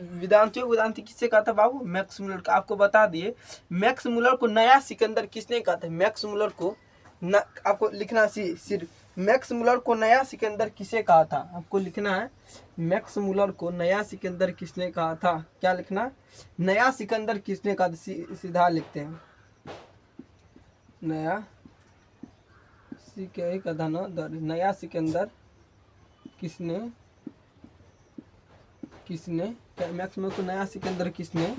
वेदांतियों को वेदांती किसे कहा था बाबू? मैक्स मुलर का। आपको बता दिए मैक्स मुलर को नया सिकंदर किसने कहा था? मैक्स मुलर को आपको लिखना सिर्फ मैक्स मुलर को नया सिकंदर किसे कहा था? आपको लिखना है मैक्स मुलर को नया सिकंदर किसने कहा था? क्या लिखना? नया सिकंदर किसने कहा? सीधा लिखते हैं नया नया सिकंदर किसने मैक्स मुलर को नया सिकंदर किसने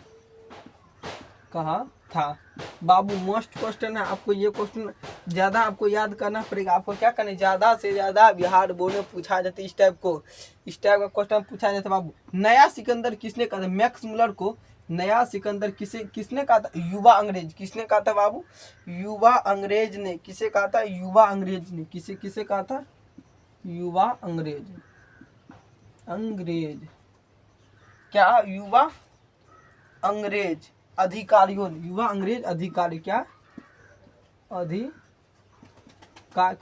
कहा था? बाबू मोस्ट क्वेश्चन है। आपको ये क्वेश्चन ज़्यादा आपको याद करना पड़ेगा। आपको क्या करना है? ज़्यादा से ज़्यादा बिहार बोर्ड में पूछा जाता है इस टाइप का क्वेश्चन पूछा जाता है बाबू। नया सिकंदर किसने कहा था? मैक्स मुलर को नया सिकंदर किसने कहा था? युवा अंग्रेज। किसने कहा था बाबू? युवा अंग्रेज ने। किसे कहा था? युवा अंग्रेज ने। किसे कहा था? युवा अंग्रेज। क्या? युवा अंग्रेज अधिकारियों। युवा अंग्रेज अधिकारी। क्या?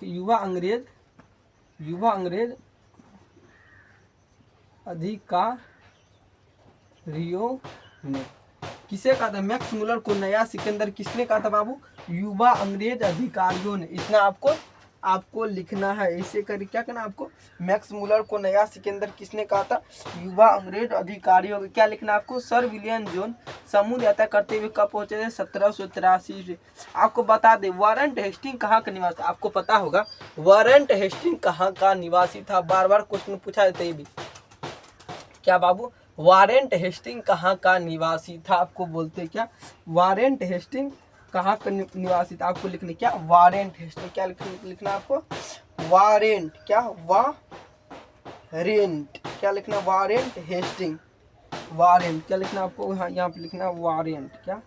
युवा अंग्रेज अधिकारियों ने। किसे कहा था? मैक्स मुलर को नया सिकंदर किसने कहा था बाबू? युवा अंग्रेज अधिकारियों ने। इतना आपको लिखना है। ऐसे कर क्या करना आपको? मैक्स मुलर को नया सिकंदर किसने कहा था? युवा अंग्रेज अधिकारियों। क्या लिखना आपको? सर विलियम जोन समुद्र यात्रा करते हुए कब पहुंचे थे? 1783 से। आपको बता दे वारंट हेस्टिंग कहाँ का निवासी? आपको पता होगा वारंट हेस्टिंग कहाँ का निवासी था? बार बार क्वेश्चन पूछा जाता है ये भी। क्या बाबू? वारंट हेस्टिंग कहाँ का निवासी था? आपको बोलते क्या? वारंट हेस्टिंग कहाँ का निवासी था? आपको लिखना क्या? Warren Hastings. क्या लिखना आपको? वारंट। क्या? वारंट। क्या लिखना? Warren Hastings. वारंट। क्या लिखना आपको? यहाँ पे लिखना वारंट। क्या?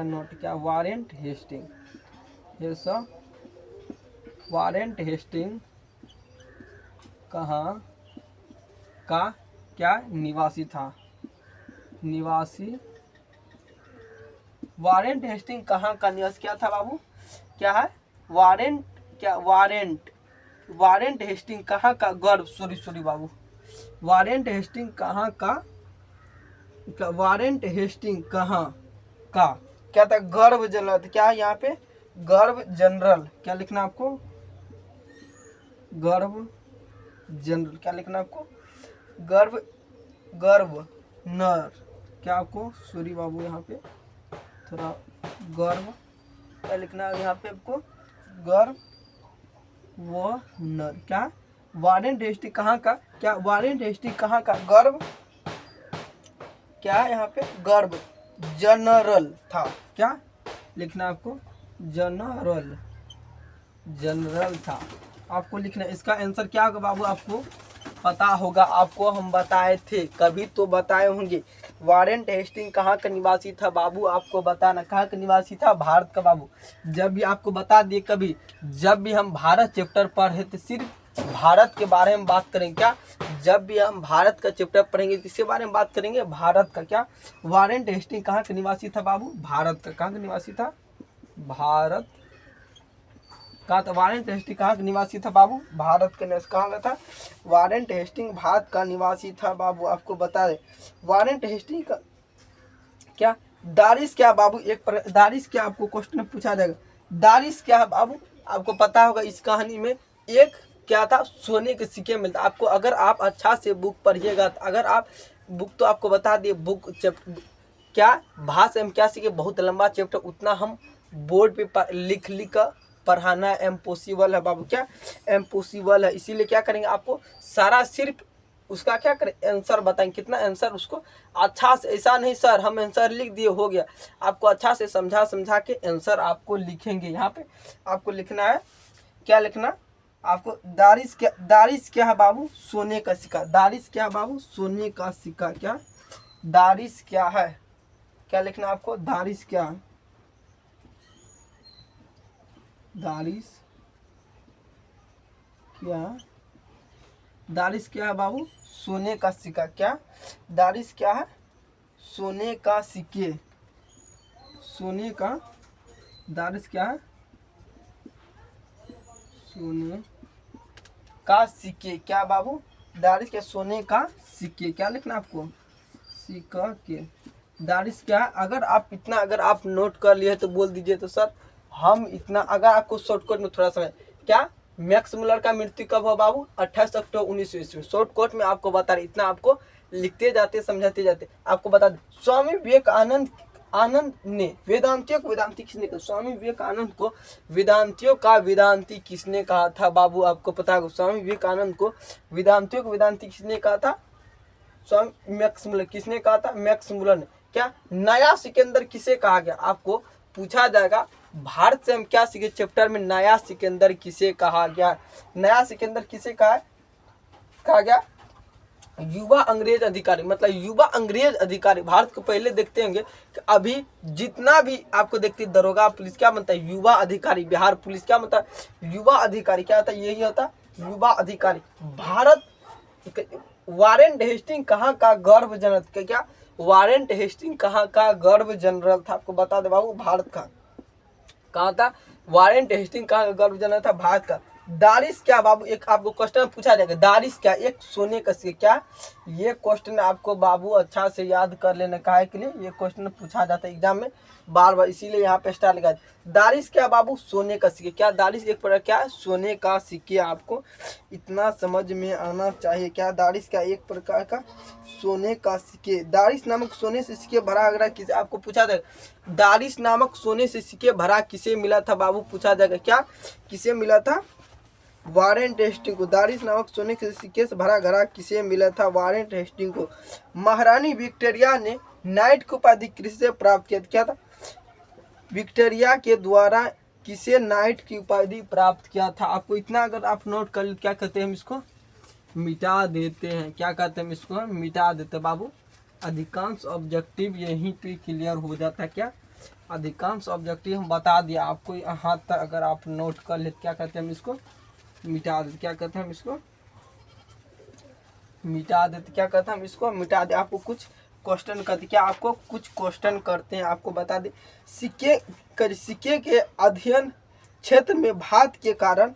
नोट। क्या? Warren Hastings. ये सब वारंट हेस्टिंग कहाँ का क्या निवासी था? निवासी। वारेंट हेस्टिंग कहाँ का निवासी क्या था बाबू? क्या है? वारेंट। क्या वारेंट? वारेंट हेस्टिंग कहाँ का गर्व, सॉरी बाबू, वारेंट हेस्टिंग कहाँ का, वारेंट हेस्टिंग कहाँ का क्या था? गर्व जनरल। क्या है यहाँ पे? गर्व जनरल। क्या लिखना आपको? गर्व जनरल। क्या लिखना आपको? गर्व, गर्व नर। क्या आपको, सॉरी बाबू यहाँ पे थोड़ा, गर्व क्या लिखना है यहाँ पे आपको? गर्व वो नर। क्या? वारेंट हेस्टिंग कहाँ का? क्या वारेंट हेस्टिंग कहाँ का गर्व, क्या है यहाँ पे? गर्व जनरल था। क्या लिखना आपको? जनरल, जनरल था आपको लिखना। इसका आंसर क्या होगा बाबू? आपको पता होगा, आपको हम बताए थे, कभी तो बताए होंगे। वारेंट हेस्टिंग कहाँ का निवासी था बाबू? आपको बताना कहाँ का निवासी था? भारत का बाबू। जब भी आपको बता दिए, कभी जब भी हम भारत चैप्टर पढ़े तो सिर्फ भारत के बारे में बात करेंगे। क्या? जब भी हम भारत का चैप्टर पढ़ेंगे किसके बारे में बात करेंगे? भारत का। क्या वारेंट हेस्टिंग कहाँ का निवासी था बाबू? भारत का। कहाँ का निवासी था? भारत का। तो वारेंट हेस्टिंग कहाँ का निवासी था बाबू? भारत का निवासी। कहाँ का था? वारेंट हेस्टिंग भारत का निवासी था बाबू। आपको बता दें वारेंट हेस्टिंग का क्या, दारिस क्या बाबू? एक पर दारिस क्या आपको क्वेश्चन पूछा जाएगा। दारिस क्या है बाबू? आपको पता होगा इस कहानी में एक क्या था? सोने के सिक्के मिलता। आपको अगर आप अच्छा से बुक पढ़िएगा, अगर आप बुक तो आपको बता दिए बुक क्या भाषा एवं क्या सीखे, बहुत लंबा चैप्टर, उतना हम बोर्ड पे लिख कर पढ़ाना इम्पॉसिबल है बाबू। क्या इम्पॉसिबल है? इसीलिए क्या करेंगे, आपको सारा सिर्फ उसका क्या करें, आंसर बताएंगे। कितना आंसर उसको अच्छा से, ऐसा नहीं सर हम आंसर लिख दिए हो गया, आपको अच्छा से समझा समझा के आंसर आपको लिखेंगे। यहाँ पे आपको लिखना है, क्या लिखना आपको? दारिस क्या है बाबू? सोने का सिक्का। दारिस क्या है बाबू? सोने का सिक्का। क्या दारिस क्या है? क्या लिखना आपको? दारिस क्या? दारिस क्या? दारिस क्या है बाबू? सोने का सिक्का। क्या दारिस क्या है? सोने का सिक्के। सोने का दारिस क्या है? सोने का सिक्के। क्या बाबू? दारिस क्या? सोने का सिक्के। क्या लिखना आपको? सिक्का के। दारिस क्या? अगर आप इतना अगर आप नोट कर लिए तो बोल दीजिए तो सर हम इतना। अगर आपको शॉर्टकट में थोड़ा सा क्या, मैक्स मुलर का मृत्यु कब हुआ बाबू? 28 अक्टूबर 1900 ईस्वी। शॉर्टकट में आपको बता रहे, इतना आपको लिखते जाते समझाते जाते। आपको बता दें स्वामी विवेकानंद आनंद ने वेदांतियों को वेदांती किसने कहा? स्वामी विवेकानंद को वेदांतियों का वेदांती किसने कहा था बाबू? आपको पता है स्वामी विवेकानंद को वेदांतियों को वेदांती किसने कहा था? स्वामी मैक्स मुलर। किसने कहा था? मैक्स मुलर ने। क्या नया सिकंदर किसे कहा गया? आपको पूछा जाएगा भारत से हम क्या सीखे चैप्टर में, नया सिकंदर किसे कहा गया? नया सिकंदर किसे कहा गया? युवा अंग्रेज अधिकारी, मतलब युवा अंग्रेज अधिकारी। भारत को पहले देखते होंगे कि अभी जितना भी आपको देखते दरोगा पुलिस क्या बनता है? युवा अधिकारी। बिहार पुलिस क्या बनता है? युवा अधिकारी। क्या होता है? यही होता है युवा अधिकारी। भारत वारेंट हेस्टिंग कहाँ का गर्व जनरल? क्या वारेंट हेस्टिंग कहाँ का गर्व जनरल था? आपको बता दे बाबू भारत का। कहाँ था? वारेंट हेस्टिंग कहाँ का गर्व जनरल था? भारत का। दारिस क्या बाबू? एक आपको क्वेश्चन पूछा जाएगा, दारिस क्या? एक सोने का सिक्का। क्या ये क्वेश्चन आपको बाबू अच्छा से याद कर लेना, काहे के लिए ये क्वेश्चन पूछा जाता है एग्जाम में बार बार, इसीलिए यहाँ पे स्टार लगा। दारिस क्या बाबू? सोने का सिक्के। क्या दारिस एक प्रकार क्या है? सोने का सिक्के। आपको इतना समझ में आना चाहिए। क्या दारिस क्या? एक प्रकार का सोने का सिक्के। दारिस नामक सोने से सिक्के भरा अगर किसे, आपको पूछा जाएगा दारिस नामक सोने से सिक्के भरा किसे मिला था बाबू? पूछा जाएगा क्या किसे मिला था? वारेंट हेस्टिंग को। दारिस नामक सोने के सिक्के से भरा घड़ा किसे मिला था? वारेंट हेस्टिंग को। महारानी विक्टोरिया ने नाइट की उपाधि किससे प्राप्त किया? क्या था? विक्टोरिया के द्वारा किसे नाइट की उपाधि प्राप्त किया था? आपको इतना अगर आप नोट कर, क्या कहते हैं हम इसको? मिटा देते हैं। क्या कहते हैं हम इसको? मिटा देते बाबू। अधिकांश ऑब्जेक्टिव यहीं पे क्लियर हो जाता है। क्या अधिकांश ऑब्जेक्टिव हम बता दिया आपको यहाँ तक, अगर आप नोट कर ले क्या कहते हैं हम इसको? मिटा देते। क्या कहते हैं हम इसको? मिटा देते, क्या कहते हैं हम इसको मिटा दे। आपको कुछ क्वेश्चन करते, क्या आपको कुछ क्वेश्चन करते हैं, आपको बता दे सिक्के के अध्ययन क्षेत्र में भात के कारण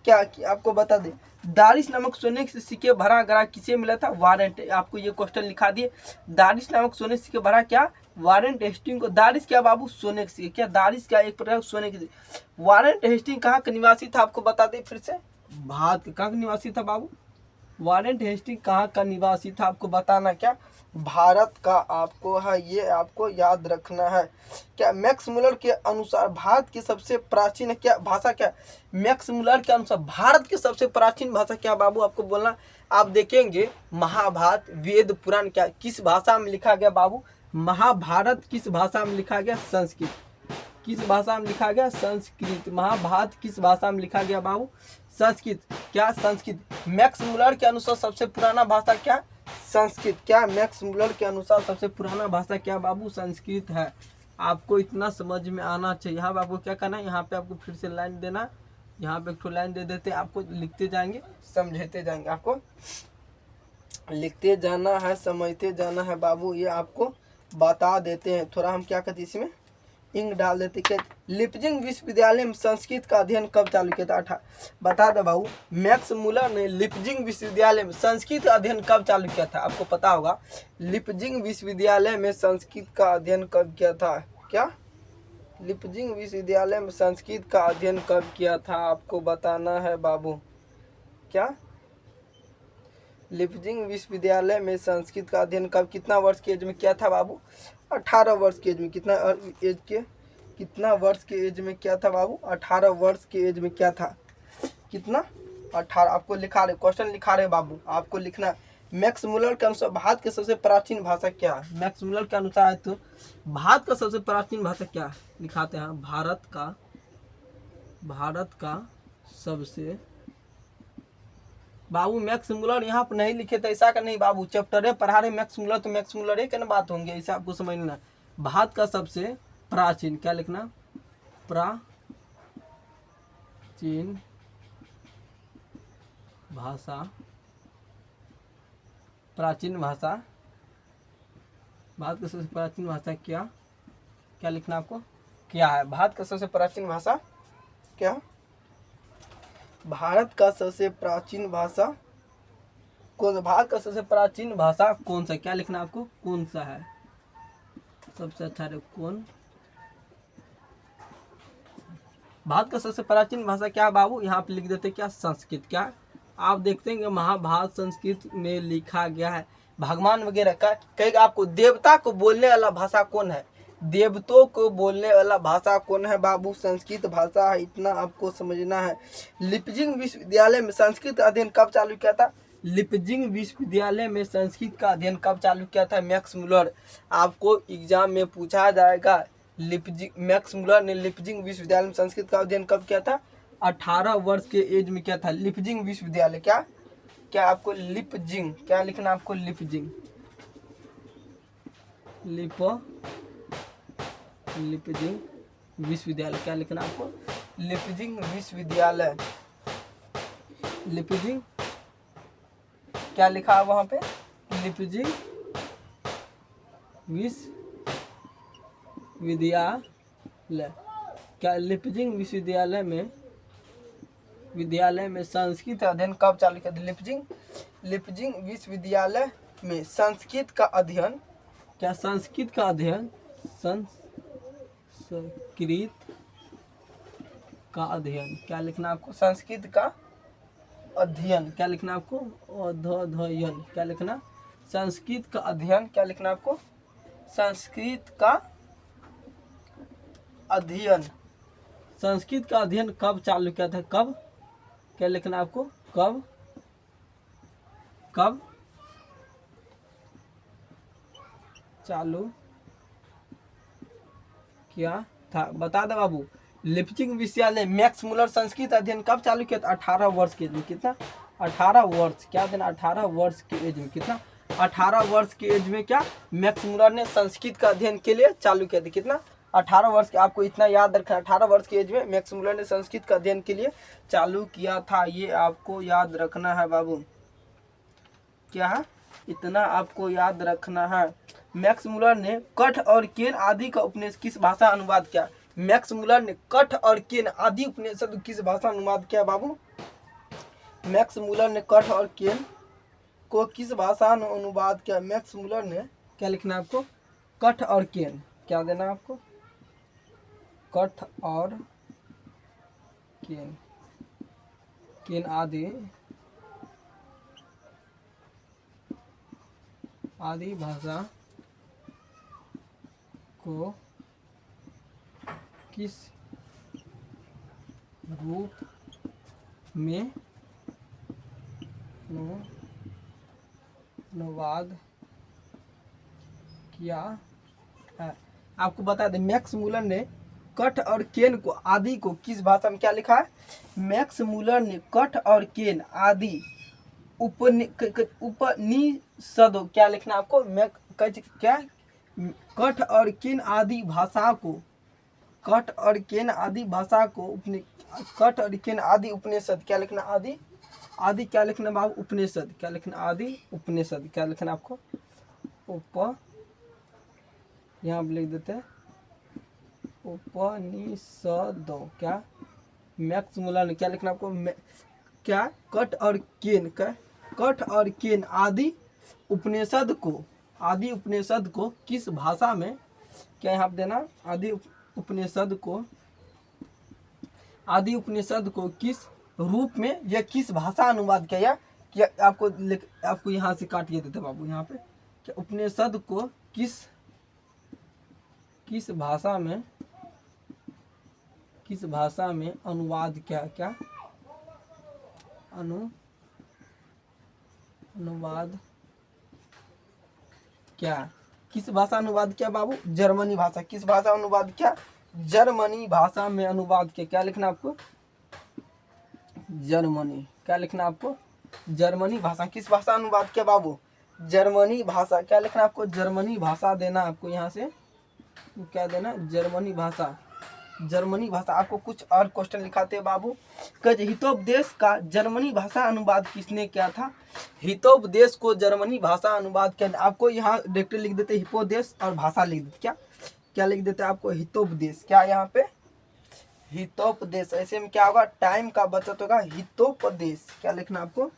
क्या आपको बता दे दारिश नामक सोने से सिक्के भरा गरा किसे मिला था? वारंट। आपको ये क्वेश्चन लिखा दिए, दारिश नामक सोने से सिक्के भरा क्या? वारंट हेस्टिंग को। दारिश क्या बाबू? सोने के सिक्के। क्या दारिश क्या? एक प्रकार सोने के। वारंट हेस्टिंग कहाँ का निवासी था? आपको बता दे फिर से, भारत का। कहाँ का निवासी था बाबू? वारंट हेस्टिंग कहाँ का निवासी था? आपको बताना क्या? भारत का। आपको है ये आपको याद रखना है। क्या मैक्स मुलर के अनुसार भारत की सबसे प्राचीन क्या भाषा क्या? मैक्स मुलर के अनुसार भारत की सबसे प्राचीन भाषा क्या बाबू? आपको बोलना। आप देखेंगे महाभारत वेद पुराण क्या किस भाषा में लिखा गया बाबू? महाभारत किस भाषा में लिखा गया? संस्कृत। किस भाषा में लिखा गया? संस्कृत। महाभारत किस भाषा में लिखा गया बाबू? संस्कृत। क्या? संस्कृत। मैक्स मुलर के अनुसार सबसे पुराना भाषा क्या? संस्कृत। क्या? मैक्स मुलर के अनुसार सबसे पुराना भाषा क्या बाबू? संस्कृत है। आपको इतना समझ में आना चाहिए। यहाँ पे आपको क्या करना है, यहाँ पे आपको फिर से लाइन देना, यहाँ पे एक ठो लाइन दे देते, आपको लिखते जाएंगे समझते जाएंगे, आपको लिखते जाना है समझते जाना है बाबू। ये आपको बता देते हैं। थोड़ा हम क्या कहते हैं इसमें इंक डाल देते कि लिपजिंग विश्वविद्यालय में संस्कृत का अध्ययन कब चालू किया था? बता दे बाबू, मैक्स मुलर ने लिपजिंग विश्वविद्यालय में संस्कृत का अध्ययन कब चालू किया था? आपको पता होगा लिपजिंग विश्वविद्यालय में संस्कृत का अध्ययन कब किया था? क्या? लिपजिंग विश्वविद्यालय में संस्कृत का अध्ययन कब किया था? आपको बताना है बाबू। क्या? लिपजिंग विश्वविद्यालय में संस्कृत का अध्ययन कब कितना वर्ष की एज में किया था बाबू? 18 वर्ष की एज में। कितना वर्ष के एज में क्या था बाबू? 18 वर्ष के एज में क्या था? कितना? 18। आपको लिखा रहे क्वेश्चन लिखा रहे बाबू, आपको लिखना। मैक्स मुलर के अनुसार भारत की सबसे प्राचीन भाषा क्या है? मैक्स मुलर के अनुसार तो भारत का सबसे प्राचीन भाषा क्या लिखाते हैं? भारत का सबसे बाबू मैक्स मुलर यहाँ पर नहीं लिखे थे, ऐसा का नहीं बाबू। चैप्टर पढ़ा रहे मैक्स मुलर तो मैक्स मुलर एक ना बात होंगे, ऐसा आपको समझना। भारत का सबसे प्राचीन क्या लिखना? प्राचीन भाषा। प्राचीन भाषा। भारत का सबसे प्राचीन भाषा क्या लिखना आपको? क्या है भारत का सबसे प्राचीन भाषा? क्या? भारत का सबसे प्राचीन भाषा कौन? भारत का सबसे प्राचीन भाषा कौन सा? क्या लिखना आपको? कौन सा है सबसे अच्छा है? कौन? भारत का सबसे प्राचीन भाषा क्या बाबू? यहाँ पे लिख देते क्या? संस्कृत। क्या? आप देखते हैं कि महाभारत संस्कृत में लिखा गया है। भगवान वगैरह का कई आपको देवता को बोलने वाला भाषा कौन है? देवताओं को बोलने वाला भाषा कौन है बाबू? संस्कृत भाषा है, इतना आपको समझना है। लिपजिंग विश्वविद्यालय में संस्कृत अध्ययन कब चालू किया था? लिपजिंग विश्वविद्यालय में संस्कृत का अध्ययन कब चालू किया था? Max Muller. आपको एग्जाम में पूछा जाएगा मैक्स मुलर ने लिपजिंग विश्वविद्यालय में संस्कृत का अध्ययन कब किया था? 18 वर्ष के एज में किया था। लिपजिंग विश्वविद्यालय। क्या आपको लिपजिंग क्या लिखना? आपको लिपजिंग लिपजिंग विश्वविद्यालय क्या लिखना आपको? लिपजिंग विश्वविद्यालय। लिपजिंग क्या लिखा है वहां पे? लिपजिंग विश्वविद्यालय। क्या लिपजिंग विश्वविद्यालय में संस्कृत अध्ययन कब चालू किया था? लिपजिंग विश्वविद्यालय में संस्कृत का अध्ययन क्या? संस्कृत का अध्ययन क्या लिखना आपको? संस्कृत का अध्ययन क्या लिखना आपको? अध्ययन क्या लिखना? संस्कृत का अध्ययन क्या लिखना आपको? संस्कृत का अध्ययन। संस्कृत का अध्ययन कब चालू किया था? कब? क्या लिखना आपको? कब चालू किया था? बता दे बाबू। लिपजिंग विश्वविद्यालय मैक्स मुलर संस्कृत अध्ययन कब चालू किया था? 18 वर्ष के एज में। कितना? 18 वर्ष। क्या देना? 18 वर्ष के एज में। कितना? 18 वर्ष के एज में क्या मैक्स मुलर ने संस्कृत का अध्ययन के लिए चालू किया था? कितना? 18 वर्ष के। आपको इतना याद रखना, 18 वर्ष की एज में मैक्स मुलर ने संस्कृत का अध्ययन के लिए चालू किया था। ये आपको याद रखना है बाबू। क्या, इतना आपको याद रखना है। मैक्स मुलर ने कठ और केन आदि का उपनिषद किस भाषा अनुवाद किया? मैक्स मुलर ने कठ और केन आदि उपनिषद किस भाषा अनुवाद किया बाबू? मैक्स मुलर ने कठ और केन को किस भाषा में अनुवाद किया? मैक्स मुलर ने, क्या लिखना है आपको? कठ और केन, क्या देना है आपको? कठ और केन, केन आदि भाषा को किस रूप में अनुवाद किया है? आपको बता दें, मैक्स मुलर ने कठ और केन को आदि को किस भाषा में क्या लिखा है? मैक्स मुलर ने कठ और केन आदि उपनिषदों, क्या लिखना आपको? क्या, कठ और केन आदि भाषा को, कठ और केन आदि भाषा को कठ और केन आदि उपनिषद, क्या लिखना? आदि क्या लिखना बाबू? उपनिषद, क्या लिखना? आदि उपनिषद, क्या लिखना आपको? यहाँ आप लिख देते हैं उपनिषदों। क्या, मैक्स मुलर ने क्या लिखना आपको? क्या, कठ और केन, कठ और केन आदि उपनिषद को किस भाषा में, क्या यहाँ देना? आदि उपनिषद को किस रूप में या किस भाषा अनुवाद किया? क्या आपको यहाँ से काट के देते बाबू, यहाँ पे क्या उपनिषद को किस भाषा में अनुवाद किया? क्या अनुवाद क्या, किस भाषा अनुवाद किया बाबू? जर्मनी भाषा। किस भाषा अनुवाद किया? जर्मनी भाषा में अनुवाद किया। क्या लिखना आपको? जर्मनी, क्या लिखना आपको? जर्मनी भाषा। किस भाषा अनुवाद किया बाबू? जर्मनी भाषा, क्या लिखना आपको? जर्मनी भाषा देना आपको, यहाँ से क्या देना? जर्मनी भाषा। जर्मनी भाषा। आपको कुछ और क्वेश्चन लिखाते हैं बाबू। हितोपदेश का जर्मनी भाषा अनुवाद किसने किया था? हितोपदेश को जर्मनी भाषा अनुवाद किया, आपको यहाँ डायरेक्ट लिख देते हिपोदेश और भाषा लिख देते। क्या लिख देते हैं आपको? हितोपदेश। क्या यहाँ पे? हितोपदेश। ऐसे में क्या होगा? टाइम का बचत होगा। हितोपदेश, क्या लिखना आपको?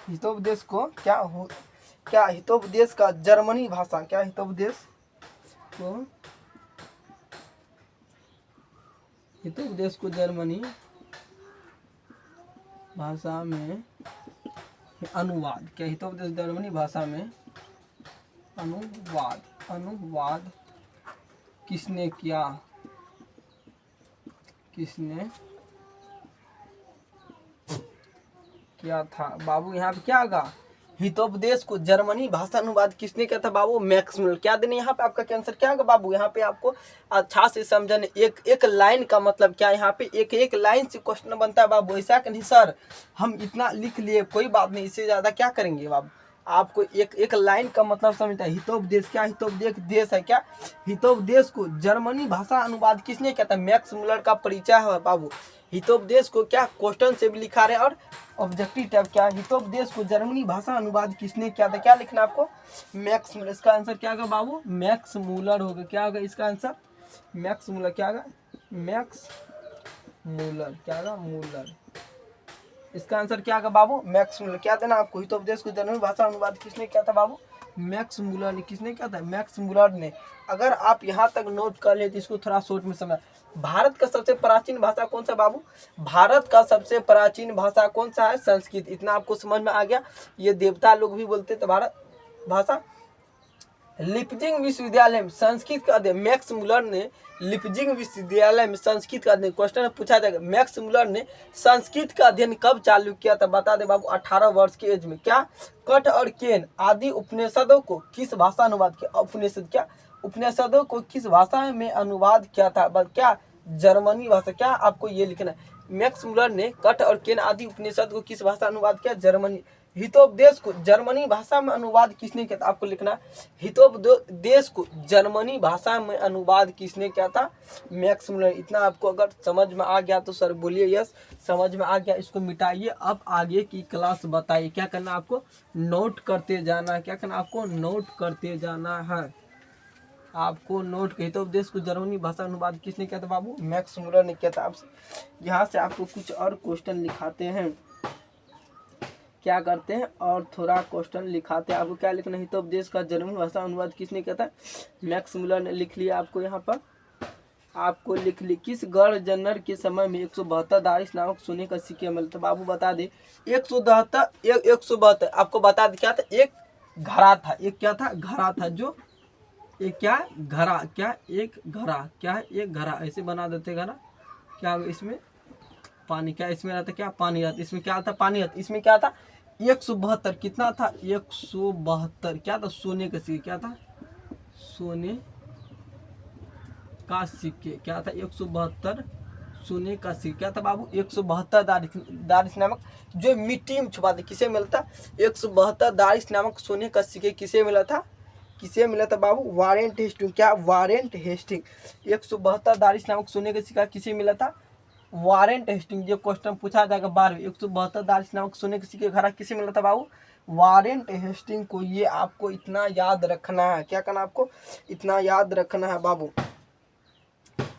हितोपदेश को क्या हितोपदेश का जर्मनी भाषा, क्या हितोपदेश को जर्मनी भाषा में अनुवाद, क्या हितोपदेश जर्मनी भाषा में अनुवाद किसने किया? क्या था बाबू? यहाँ पे क्या होगा? हितोपदेश को जर्मनी भाषा अनुवाद किसने किया था बाबू? Max Muller. क्या देने यहाँ पे आपका आंसर क्या होगा बाबू? यहाँ पे आपको अच्छा से समझने, एक लाइन का मतलब क्या, यहाँ पे एक लाइन से क्वेश्चन बनता है बाबू। ऐसा कि नहीं सर हम इतना लिख लिए, कोई बात नहीं, इससे ज्यादा क्या करेंगे बाबू? आपको एक लाइन का मतलब समझता है। हितोपदेश, क्या हितोपदेश देश है? क्या हितोपदेश को जर्मनी भाषा अनुवाद किसने किया था? मैक्स मुलर का परिचय है बाबू। हितोपदेश को क्या क्वेश्चन से भी लिखा रहे और ऑब्जेक्टिव टाइप। क्या हितोपदेश को जर्मनी भाषा अनुवाद किसने किया था? क्या लिखना आपको? Max Muller. इसका आंसर क्या होगा बाबू? मैक्स मुलर होगा। क्या होगा इसका आंसर? Max Muller. क्या होगा? Max Muller. क्या होगा? मुलर। इसका आंसर क्या होगा बाबू? Max Muller. क्या देना आपको? हितोपदेश को जर्मनी भाषा अनुवाद किसने किया था बाबू? मैक्स मुलर ने। किसने किया था? मैक्स मुलर ने। अगर आप यहाँ तक नोट कर ले तो इसको थोड़ा शॉर्ट में समझ। भारत का सबसे प्राचीन भाषा कौन सा बाबू? भारत का सबसे प्राचीन भाषा कौन सा है? संस्कृत। इतना आपको समझ में आ गया। ये देवता लोग भी बोलते थे भारत भाषा। लिपजिंग विश्वविद्यालय में संस्कृत का अध्ययन, मैक्स मुलर ने लिपजिंग विश्वविद्यालय में संस्कृत का अध्ययन, क्वेश्चन पूछा जाएगा, मैक्स मुलर ने संस्कृत का अध्ययन कब चालू किया था? बता दे बाबू, 18 वर्ष की एज में। क्या कठ और केन आदि उपनिषदों को किस भाषा अनुवाद किया? उपनिषद, क्या उपनिषदों को किस भाषा में अनुवाद किया था? क्या जर्मनी भाषा। क्या आपको ये लिखना है? मैक्स मुलर ने कठ और केन आदि उपनिषद को किस भाषा अनुवाद किया? जर्मनी। हितोपदेश को जर्मनी भाषा में अनुवाद किसने किया था? आपको लिखना है हितोपदेश को जर्मनी भाषा में अनुवाद किसने किया था? Max Muller. इतना आपको अगर समझ में आ गया तो सर बोलिए यस, समझ में आ गया। इसको मिटाइए। अब आगे की क्लास बताइए। क्या करना आपको? नोट करते जाना है। क्या करना आपको? नोट करते जाना है। आपको नोट हितोपदेश को जर्मनी भाषा अनुवाद किसने किया था बाबू? मैक्स मुलर ने किया था। आपसे यहाँ से आपको कुछ और क्वेश्चन लिखाते हैं। क्या करते हैं? और थोड़ा क्वेश्चन लिखाते हैं। आपको क्या लिखना है? हितोपदेश का जर्मनी भाषा अनुवाद किसने किया था? मैक्स मुलर ने लिख लिया। आपको यहाँ पर आपको लिख ली किस गवर्नर के समय में 172 दारिश नामक सोने का सिक्के मिला था? बाबू बता दे। 172 आपको बता दे क्या था? एक घड़ा था। एक क्या था? घड़ा था। जो एक क्या? घड़ा। क्या? एक घड़ा। क्या है? एक घड़ा। ऐसे बना देते घड़ा। क्या इसमें पानी? क्या इसमें रहता? क्या पानी रहता? इसमें क्या था? पानी रहता। इसमें क्या था? 172। कितना था? 172 क्या था? सोने का सिक्के। क्या था? सोने का सिक्के। क्या था? 172 सोने का सिक्के। क्या था बाबू? 172 दारिश नामक जो मिट्टी में छुपा थे। किसे मिला था? 172 दारिश नामक सोने का सिक्के किसे मिला था? किसे मिला था बाबू? Warren Hasting. क्या? Warren Hasting. 172 दारिश नामक सोने का सिक्का किसे मिला था? Warren Hasting. जो क्वेश्चन पूछा जाएगा 12वीं 172 दारिश नामक सोने के सिक्के घड़ा किसे मिला था बाबू? वारेन हेस्टिंग को। ये आपको इतना याद रखना है। क्या करना आपको? इतना याद रखना है बाबू।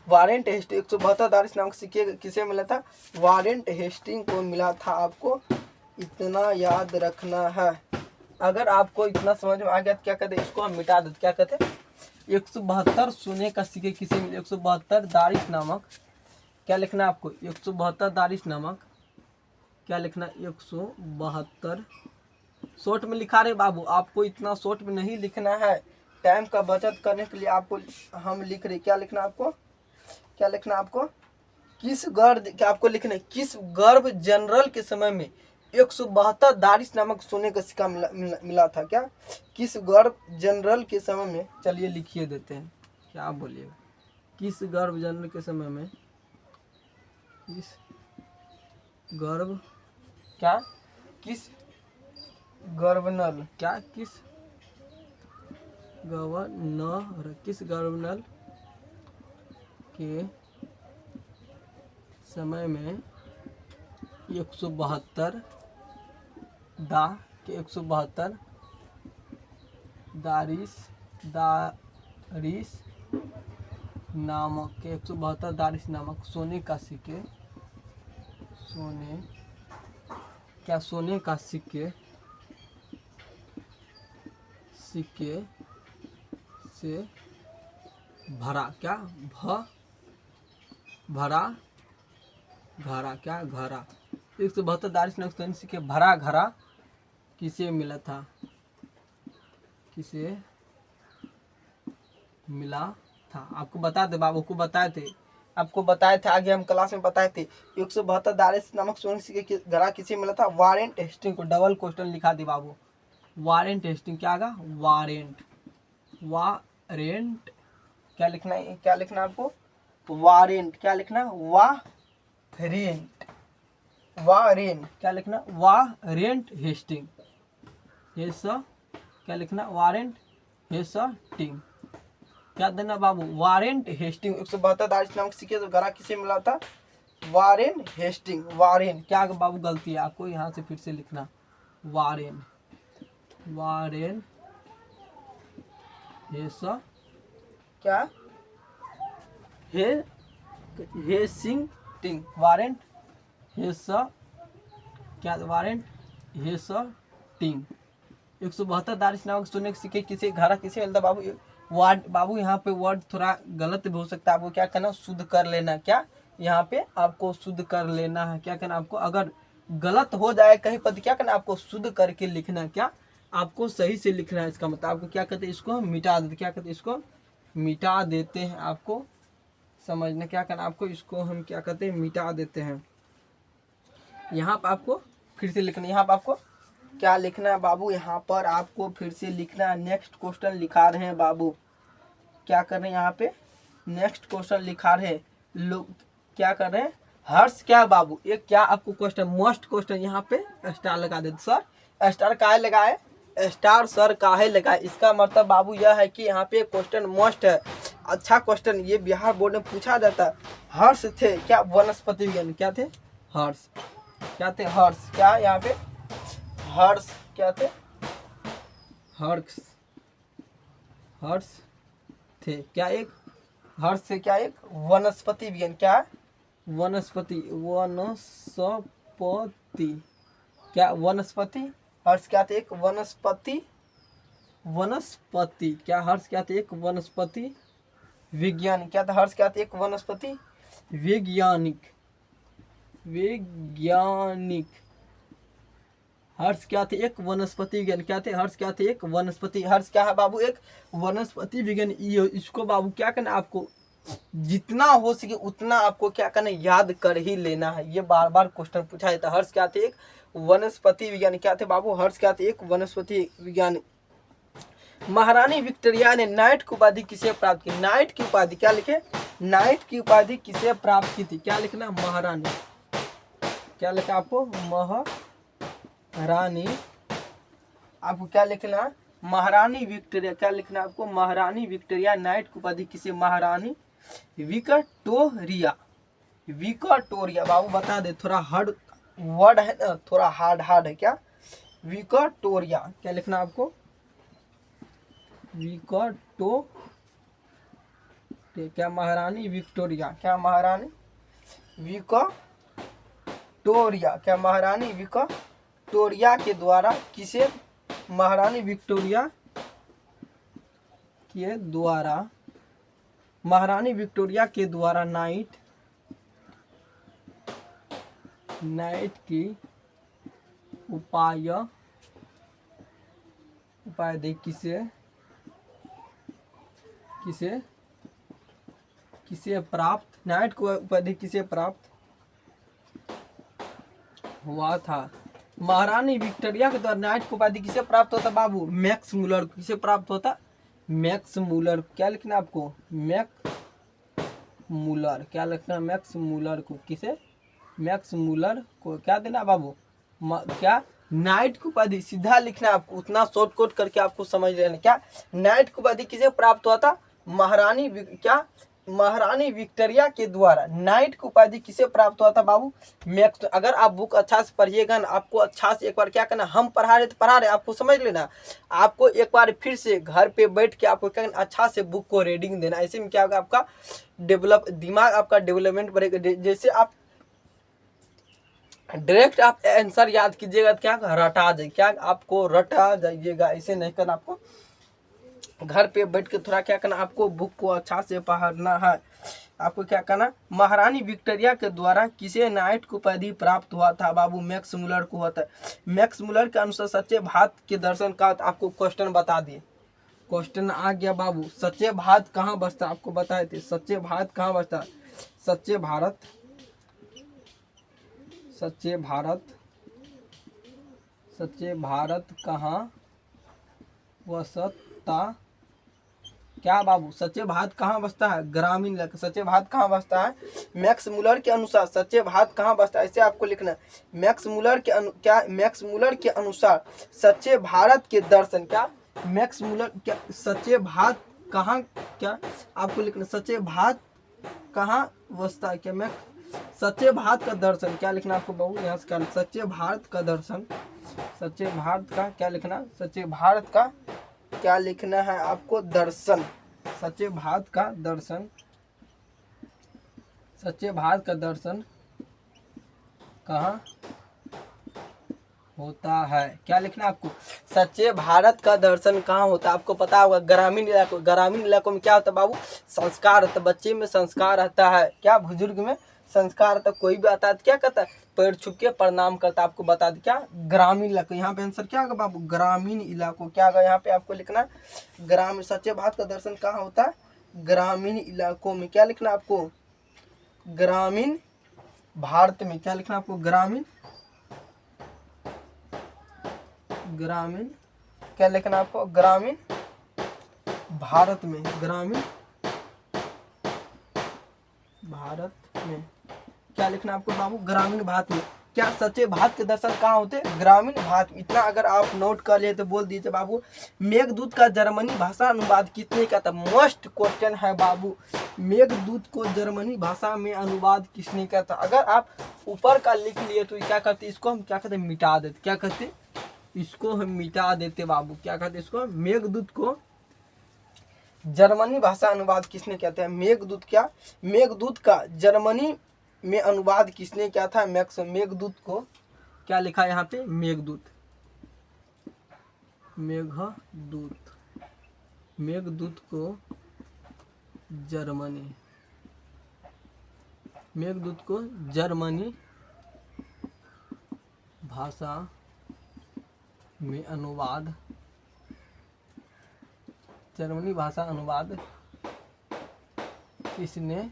वारेंट हेस्टिंग 172 दारिश नामक सिक्के किसे मिला था? वारेंट हेस्टिंग को मिला था। आपको इतना याद रखना है। अगर आपको इतना समझ में आ गया तो क्या कहते हैं? इसको हम मिटा देते। क्या कहते हैं? 172 सोने का सिक्के किसे मिले? 172 दारिश नामक। क्या लिखना है आपको? 172 दारिश नामक। क्या लिखना? 172 शॉर्ट में लिखा रहे बाबू। आपको इतना शॉर्ट में नहीं लिखना है। टाइम का बचत करने के लिए आपको हम लिख रहे। क्या लिखना आपको? क्या लिखना आपको? किस गर्भ क्या आपको लिखना है? किस गर्भ जनरल के समय में 172 दारिश नामक सोने का सिक्का मिला था? क्या? किस गर्भ जनरल के समय में? चलिए लिखिए देते हैं। क्या आप बोलिएगा? किस गर्भ जनरल के समय में? किस गर्भ क्या? किस गवर्नर। क्या? किस गवर्नर? किस गवर्नर के समय में 172 दारिश नामक के 172 दारिश नामक सोने का सिक्के सोने का सिक्के से भरा। क्या? भरा घड़ा। क्या? घड़ा। 172 दारिश नामक सोने सिक्के भरा घड़ा किसे मिला था? किसे मिला था? आपको बता दे बाबू को बताए थे। आपको बताए थे आगे हम क्लास में बताए थे। 172 दारिश नामक सोने सिक्के घड़ा किसे मिला था? वारेंट हेस्टिंग को। डबल क्वेश्चन लिखा दे बाबू। Warrant Hastings. क्या आगा? वारेंट। क्या लिखना है? क्या लिखना आपको? वारेंट। क्या लिखना? वारेंट। क्या लिखना? Warren Hastings. क्या लिखना? Warren Hastings. क्या देना बाबू? Warrant Hastings. 172 दारिश नामक सिक्के घड़ा किसे मिला था? Warren Hastings. वारेन। क्या बाबू गलती है? आपको यहाँ से फिर से लिखना वारेन क्या? हेसिंगटिंग। वारेंट क्या? Warren Hastings. 172 दारिश नामक सोने के सिक्के किसे घड़ा किसे मिलता बाबू? वर्ड बाबू यहाँ पे वर्ड थोड़ा गलत भी हो सकता है। आपको क्या करना? शुद्ध कर लेना। क्या? यहाँ पे आपको शुद्ध कर लेना है। क्या करना आपको? अगर गलत हो जाए कहीं पर क्या करना? आपको शुद्ध करके लिखना है। क्या? आपको सही से लिखना है। इसका मतलब आपको क्या कहते हैं? इसको मिटा देते। क्या कहते हैं? इसको मिटा देते हैं। आपको समझना। क्या करना आपको? इसको हम क्या कहते हैं? मिटा देते हैं। यहाँ पर आपको फिर से लिखना। यहाँ पर आपको क्या लिखना है बाबू? यहाँ पर आपको फिर से लिखना है। नेक्स्ट क्वेश्चन लिखा रहे हैं बाबू। क्या कर रहे हैं? यहाँ पे नेक्स्ट क्वेश्चन लिखा रहे हैं लोग। क्या कर रहे हैं? हर्ष क्या बाबू? ये क्या आपको क्वेश्चन? Must question. यहाँ पे स्टार लगा देते सर। स्टार काहे लगाए, स्टार सर काहे लगाए, इसका मतलब बाबू यह है कि यहाँ पे क्वेश्चन मस्ट है, अच्छा क्वेश्चन ये बिहार बोर्ड में पूछा जाता है। हर्ष थे क्या वनस्पति विज्ञान, क्या थे हर्ष, क्या थे हर्ष, क्या यहाँ पे हर्ष क्या थे, हर्ष हर्ष थे क्या एक, हर्ष से क्या एक वनस्पति विज्ञान, क्या वनस्पति, वनस्पति क्या वनस्पति, हर्ष क्या थे एक वनस्पति, वनस्पति क्या हर्ष क्या थे एक वनस्पति विज्ञान, क्या था हर्ष क्या थे एक वनस्पति वैज्ञानिक, वैज्ञानिक हर्ष क्या थे एक वनस्पति विज्ञान, क्या थे हर्ष क्या थे एक वनस्पति, हर्ष क्या है बाबू एक वनस्पति विज्ञान। इसको बाबू क्या करना आपको, जितना हो सके उतना आपको क्या करना याद कर ही लेना है, ये बार बार क्वेश्चन पूछा जाता है। हर्ष क्या थे एक वनस्पति विज्ञान, क्या थे बाबू हर्ष क्या थे एक वनस्पति विज्ञान। महारानी विक्टोरिया ने नाइट की उपाधि किसे प्राप्त की, नाइट की उपाधि क्या लिखे, नाइट की उपाधि किसे प्राप्त की थी, क्या लिखना महारानी, क्या लिखा आपको महारानी, आपको क्या लिखना महारानी विक्टोरिया, क्या लिखना आपको महारानी विक्टोरिया नाइट की उपाधि किसे, महारानी विक्टोरिया, विक्टोरिया बाबू बता दे, थोड़ा हार्ड वर्ड है ना, थोड़ा हार्ड है, क्या विक्टोरिया, क्या लिखना आपको विक्टो, क्या महारानी विक्टोरिया, क्या महारानी विक्टोरिया, क्या महारानी विक्टोरिया के द्वारा किसे, महारानी विक्टोरिया के द्वारा, महारानी विक्टोरिया के द्वारा नाइट की उपाधि किसे प्राप्त, नाइट को उपाधि किसे प्राप्त हुआ था, महारानी विक्टोरिया के द्वारा नाइट को उपाधि किसे प्राप्त होता बाबू, मैक्स मूलर, किसे प्राप्त होता मैक्स मूलर, क्या लिखना आपको मैक्स मूलर, क्या लिखना मैक्स मूलर को, किसे मैक्स मूलर को क्या देना बाबू, क्या नाइट की उपाधि, सीधा लिखना आपको, उतना शॉर्ट कोट करके आपको समझ लेना, क्या नाइट की उपाधि किसे प्राप्त हुआ था, महारानी क्या महारानी विक्टोरिया के द्वारा नाइट की उपाधि किसे प्राप्त हुआ था बाबू मैक्स। अगर आप बुक अच्छा से पढ़िएगा ना, आपको अच्छा से एक बार क्या करना, हम पढ़ा रहे तो पढ़ा रहे, आपको समझ लेना, आपको एक बार फिर से घर पे बैठ के आपको क्या करना, अच्छा से बुक को रीडिंग देना, ऐसे में क्या होगा आपका दिमाग आपका डेवलपमेंट बढ़ेगा। जैसे आप डायरेक्ट आप आंसर याद कीजिएगा तो क्या रटा जाए, क्या आपको रटा जाइएगा, ऐसे नहीं करना, आपको घर पे बैठ के थोड़ा क्या करना, आपको बुक को अच्छा से पढ़ना है। आपको क्या करना, महारानी विक्टोरिया के द्वारा किसे नाइट की उपाधि प्राप्त हुआ था बाबू, मैक्स मूलर को हुआ था। मैक्स मूलर के अनुसार सच्चे भारत के दर्शन का आपको क्वेश्चन बता दिए, क्वेश्चन आ गया बाबू, सच्चे भारत कहाँ बसता, आपको बताए थे सच्चे भारत कहाँ बसता, सच्चे भारत, सच्चे भारत, सच्चे भारत कहाँ बसता, क्या बाबू सच्चे भारत कहाँ बसता है, ग्रामीण इलाका, सच्चे भारत कहाँ बसता है, मैक्स मूलर के अनुसार सच्चे भारत कहाँ बसता है, ऐसे आपको लिखना है। मैक्स मूलर के क्या मैक्स मूलर के अनुसार सच्चे भारत के दर्शन, क्या मैक्स मूलर क्या सच्चे भारत कहाँ, क्या आपको लिखना सच्चे भारत कहाँ बसता है, क्या मैक्स सच्चे भारत का दर्शन, क्या लिखना आपको बाबू यहाँ से क्या, सच्चे भारत का दर्शन, सच्चे भारत का क्या लिखना, सच्चे भारत का क्या लिखना है आपको दर्शन, सच्चे भारत का दर्शन, सच्चे भारत का दर्शन कहाँ होता है, क्या लिखना आपको, सच्चे भारत का दर्शन कहाँ होता है। आपको पता होगा ग्रामीण इलाकों में क्या होता है बाबू, संस्कार होता है, बच्चे में संस्कार रहता है, क्या बुजुर्ग में संस्कार रहता है, कोई भी आता है तो क्या कहता है पैर छू के प्रणाम करता है। आपको बता दें क्या ग्रामीण इलाकों, यहाँ पे आंसर क्या होगा बाबू ग्रामीण इलाकों, क्या होगा यहाँ पे आपको लिखना ग्रामीण, सच्चे भारत का दर्शन कहाँ होता है, ग्रामीण इलाकों में, क्या लिखना आपको ग्रामीण भारत में, क्या लिखना आपको ग्रामीण क्या लिखना आपको ग्रामीण भारत में, ग्रामीण भारत में क्या लिखना आपको बाबू ग्रामीण भारत में। क्या सच्चे भारत के दर्शन कहाँ होते? ग्रामीण भारत। इतना अगर आप नोट कर लिए तो बोल दीजिए बाबू, मेघदूत का जर्मनी भाषा अनुवाद किसने किया था? मस्ट क्वेश्चन है बाबू, मेघदूत को जर्मनी भाषा में अनुवाद किसने किया था? अगर आप ऊपर का लिख लिए तो क्या करते, इसको हम क्या कहते, मिटा देते। क्या कहते, इसको हम मिटा देते बाबू। क्या कहते इसको, मेघदूत को जर्मनी भाषा अनुवाद किसने किया था? मेघदूत। क्या मेघदूत का जर्मनी में अनुवाद किसने किया था? मेघदूत को क्या लिखा है यहाँ पे? मेघदूत, मेघदूत, मेघदूत को जर्मनी, मेघदूत को जर्मनी भाषा में अनुवाद, जर्मनी भाषा अनुवाद किसने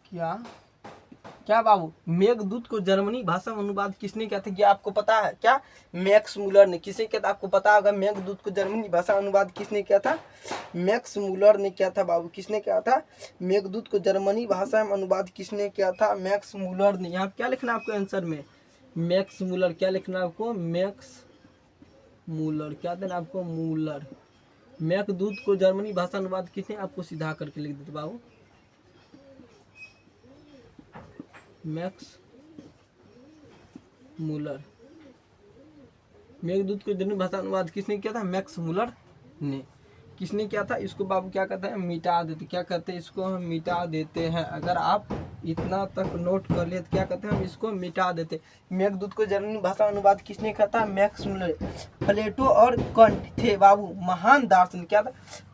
किया? क्या बाबू, मेघदूत को जर्मनी भाषा में अनुवाद किसने किया था? ये आपको पता है क्या? मैक्स मूलर ने। किसे किया था आपको पता होगा? मेघदूत को जर्मनी भाषा अनुवाद किसने किया था? मैक्स मूलर ने किया था बाबू। किसने किया था? मेघदूत को जर्मनी भाषा में अनुवाद किसने किया था? मैक्स मूलर ने। यहाँ क्या लिखना आपको आंसर में? Max Muller. क्या लिखना आपको? Max Muller. क्या देना आपको? मूलर। मेघदूत को जर्मनी भाषा अनुवाद किसने? आपको सीधा करके लिख देते बाबू, मैक्स मूलर। मेघदूत को जर्मनी भाषा अनुवाद किसने किया था? मैक्स मूलर ने। किसने किया था? इसको बाबू क्या कहते हैं? मिटा देते। क्या कहते हैं इसको? हम मिटा देते हैं। अगर आप इतना तक नोट कर लिए तो क्या कहते हैं? हम इसको मिटा देते। मेघदूत को जर्मनी भाषा अनुवाद किसने किया था? Max Muller. प्लेटो और कंट थे बाबू महान दार्शनिक। क्या था?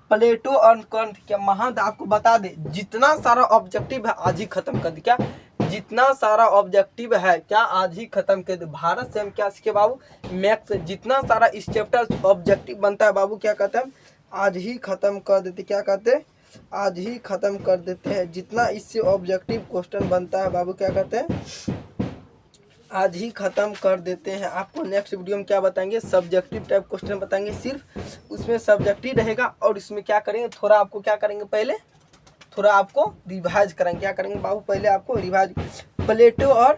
प्लेटो और कंट क्या महान? आपको बता दे, जितना सारा ऑब्जेक्टिव है आज ही खत्म कर दे। क्या जितना सारा ऑब्जेक्टिव है क्या आज ही खत्म कर दे। भारत से हम क्या सीखे बाबू? मैथ्स। जितना सारा इस चैप्टर ऑब्जेक्टिव बनता है बाबू क्या कहते हैं? आज ही खत्म कर देते। क्या कहते हैं? आज ही खत्म कर देते हैं। जितना इससे ऑब्जेक्टिव क्वेश्चन बनता है बाबू क्या कहते हैं? आज ही खत्म कर देते हैं। आपको नेक्स्ट वीडियो में क्या बताएंगे? सब्जेक्टिव टाइप क्वेश्चन बताएंगे। सिर्फ उसमें सब्जेक्टिव रहेगा और इसमें क्या करेंगे, थोड़ा आपको क्या करेंगे, पहले थोड़ा आपको रिवाइज करेंगे। क्या करेंगे बाबू? पहले आपको रिवाइज। प्लेटो और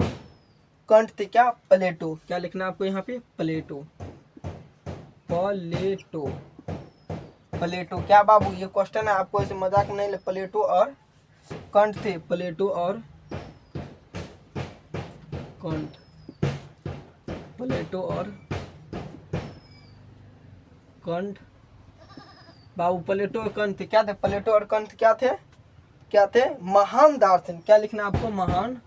कंट थे। क्या? प्लेटो। क्या लिखना आपको यहाँ पे? प्लेटो, प्लेटो, प्लेटो। क्या बाबू ये क्वेश्चन है, आपको ऐसे मजाक में नहीं ले। प्लेटो और कंट थे। प्लेटो और कंट, प्लेटो और कंट बाबू। प्लेटो और कंट थे। क्या थे? प्लेटो और कंट क्या थे? क्या थे? महान दार्शनिक। क्या लिखना आपको? महान,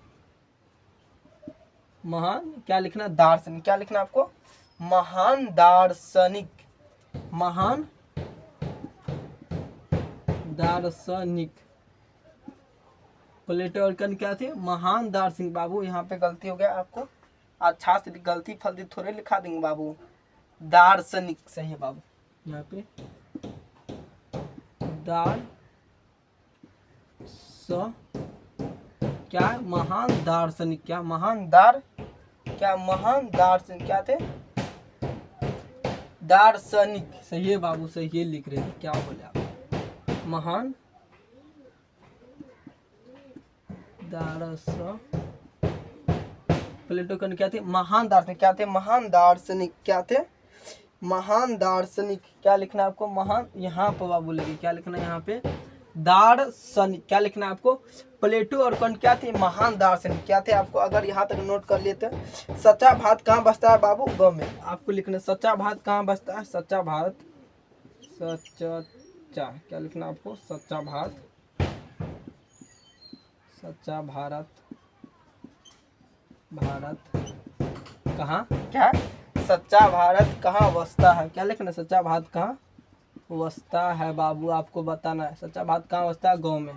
महान क्या लिखना? दार्शनिक। क्या लिखना आपको? महान दार्शनिक, महान दार्शनिक। प्लेटो और कंट क्या थे? महान दार्शनिक। बाबू यहाँ पे गलती हो गया आपको, अच्छा से गलती फलती थोड़े लिखा देंगे बाबू, दार्शनिक सही है बाबू। यहाँ पे दार स क्या? महान दार्शनिक। क्या? महान दार, क्या? महान दार्शनिक क्या थे? दार्शनिक सही है बाबू, सही है लिख रहे थे। क्या बोले आप? महान दार्श, प्लेटो कंट क्या थे? महान दार्शनिक। क्या थे? महान दार्शनिक। क्या थे? महान दार्शनिक। क्या लिखना आपको? महान, यहाँ पर बाबू लगे क्या लिखना यहाँ पे? दार्शनिक। क्या लिखना आपको? प्लेटो और कंट क्या थे? महान दार्शनिक। क्या थे? आपको अगर यहाँ तक नोट कर लेते। सच्चा भारत कहाँ बसता है बाबू? ग में। आपको लिखना सच्चा भारत कहाँ बसता है? सच्चा भारत, सच्चा क्या लिखना आपको? सच्चा भारत, सच्चा भारत, भारत कहाँ? क्या? सच्चा भारत कहाँ बसता है? क्या लिखना? सच्चा भारत कहाँ बसता है बाबू, आपको बताना है। सच्चा भारत कहाँ बसता है? गाँव में।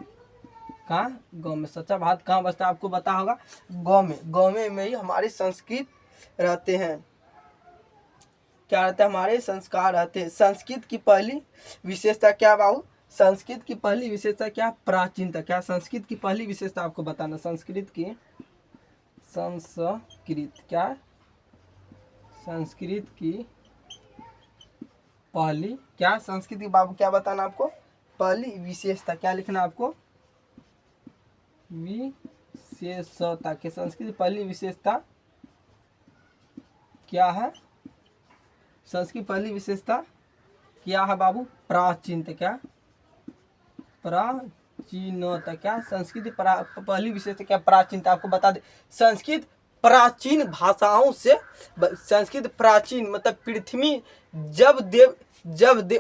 कहाँ? गाँव में। सच्चा भारत कहाँ बसता है? आपको बता होगा गाँव में। गाँव में ही हमारे संस्कृत रहते हैं। क्या रहता है? हमारे संस्कार रहते हैं। संस्कृत की पहली विशेषता क्या बाबू? संस्कृत की पहली विशेषता क्या? प्राचीनता। क्या? संस्कृत की पहली विशेषता आपको बताना। संस्कृत की, संस्कृत क्या? संस्कृत की पहली क्या? संस्कृत की बाबू क्या बताना आपको? पहली विशेषता। क्या लिखना आपको? विशेषता के संस्कृत की पहली विशेषता क्या है? संस्कृत की पहली विशेषता क्या है बाबू? प्राचीनता। क्या? प्राचीनता। क्या? संस्कृत पहली विशेषता क्या? प्राचीनता। आपको बता दे संस्कृत प्राचीन भाषाओं से, संस्कृत प्राचीन मतलब पृथ्वी जब देव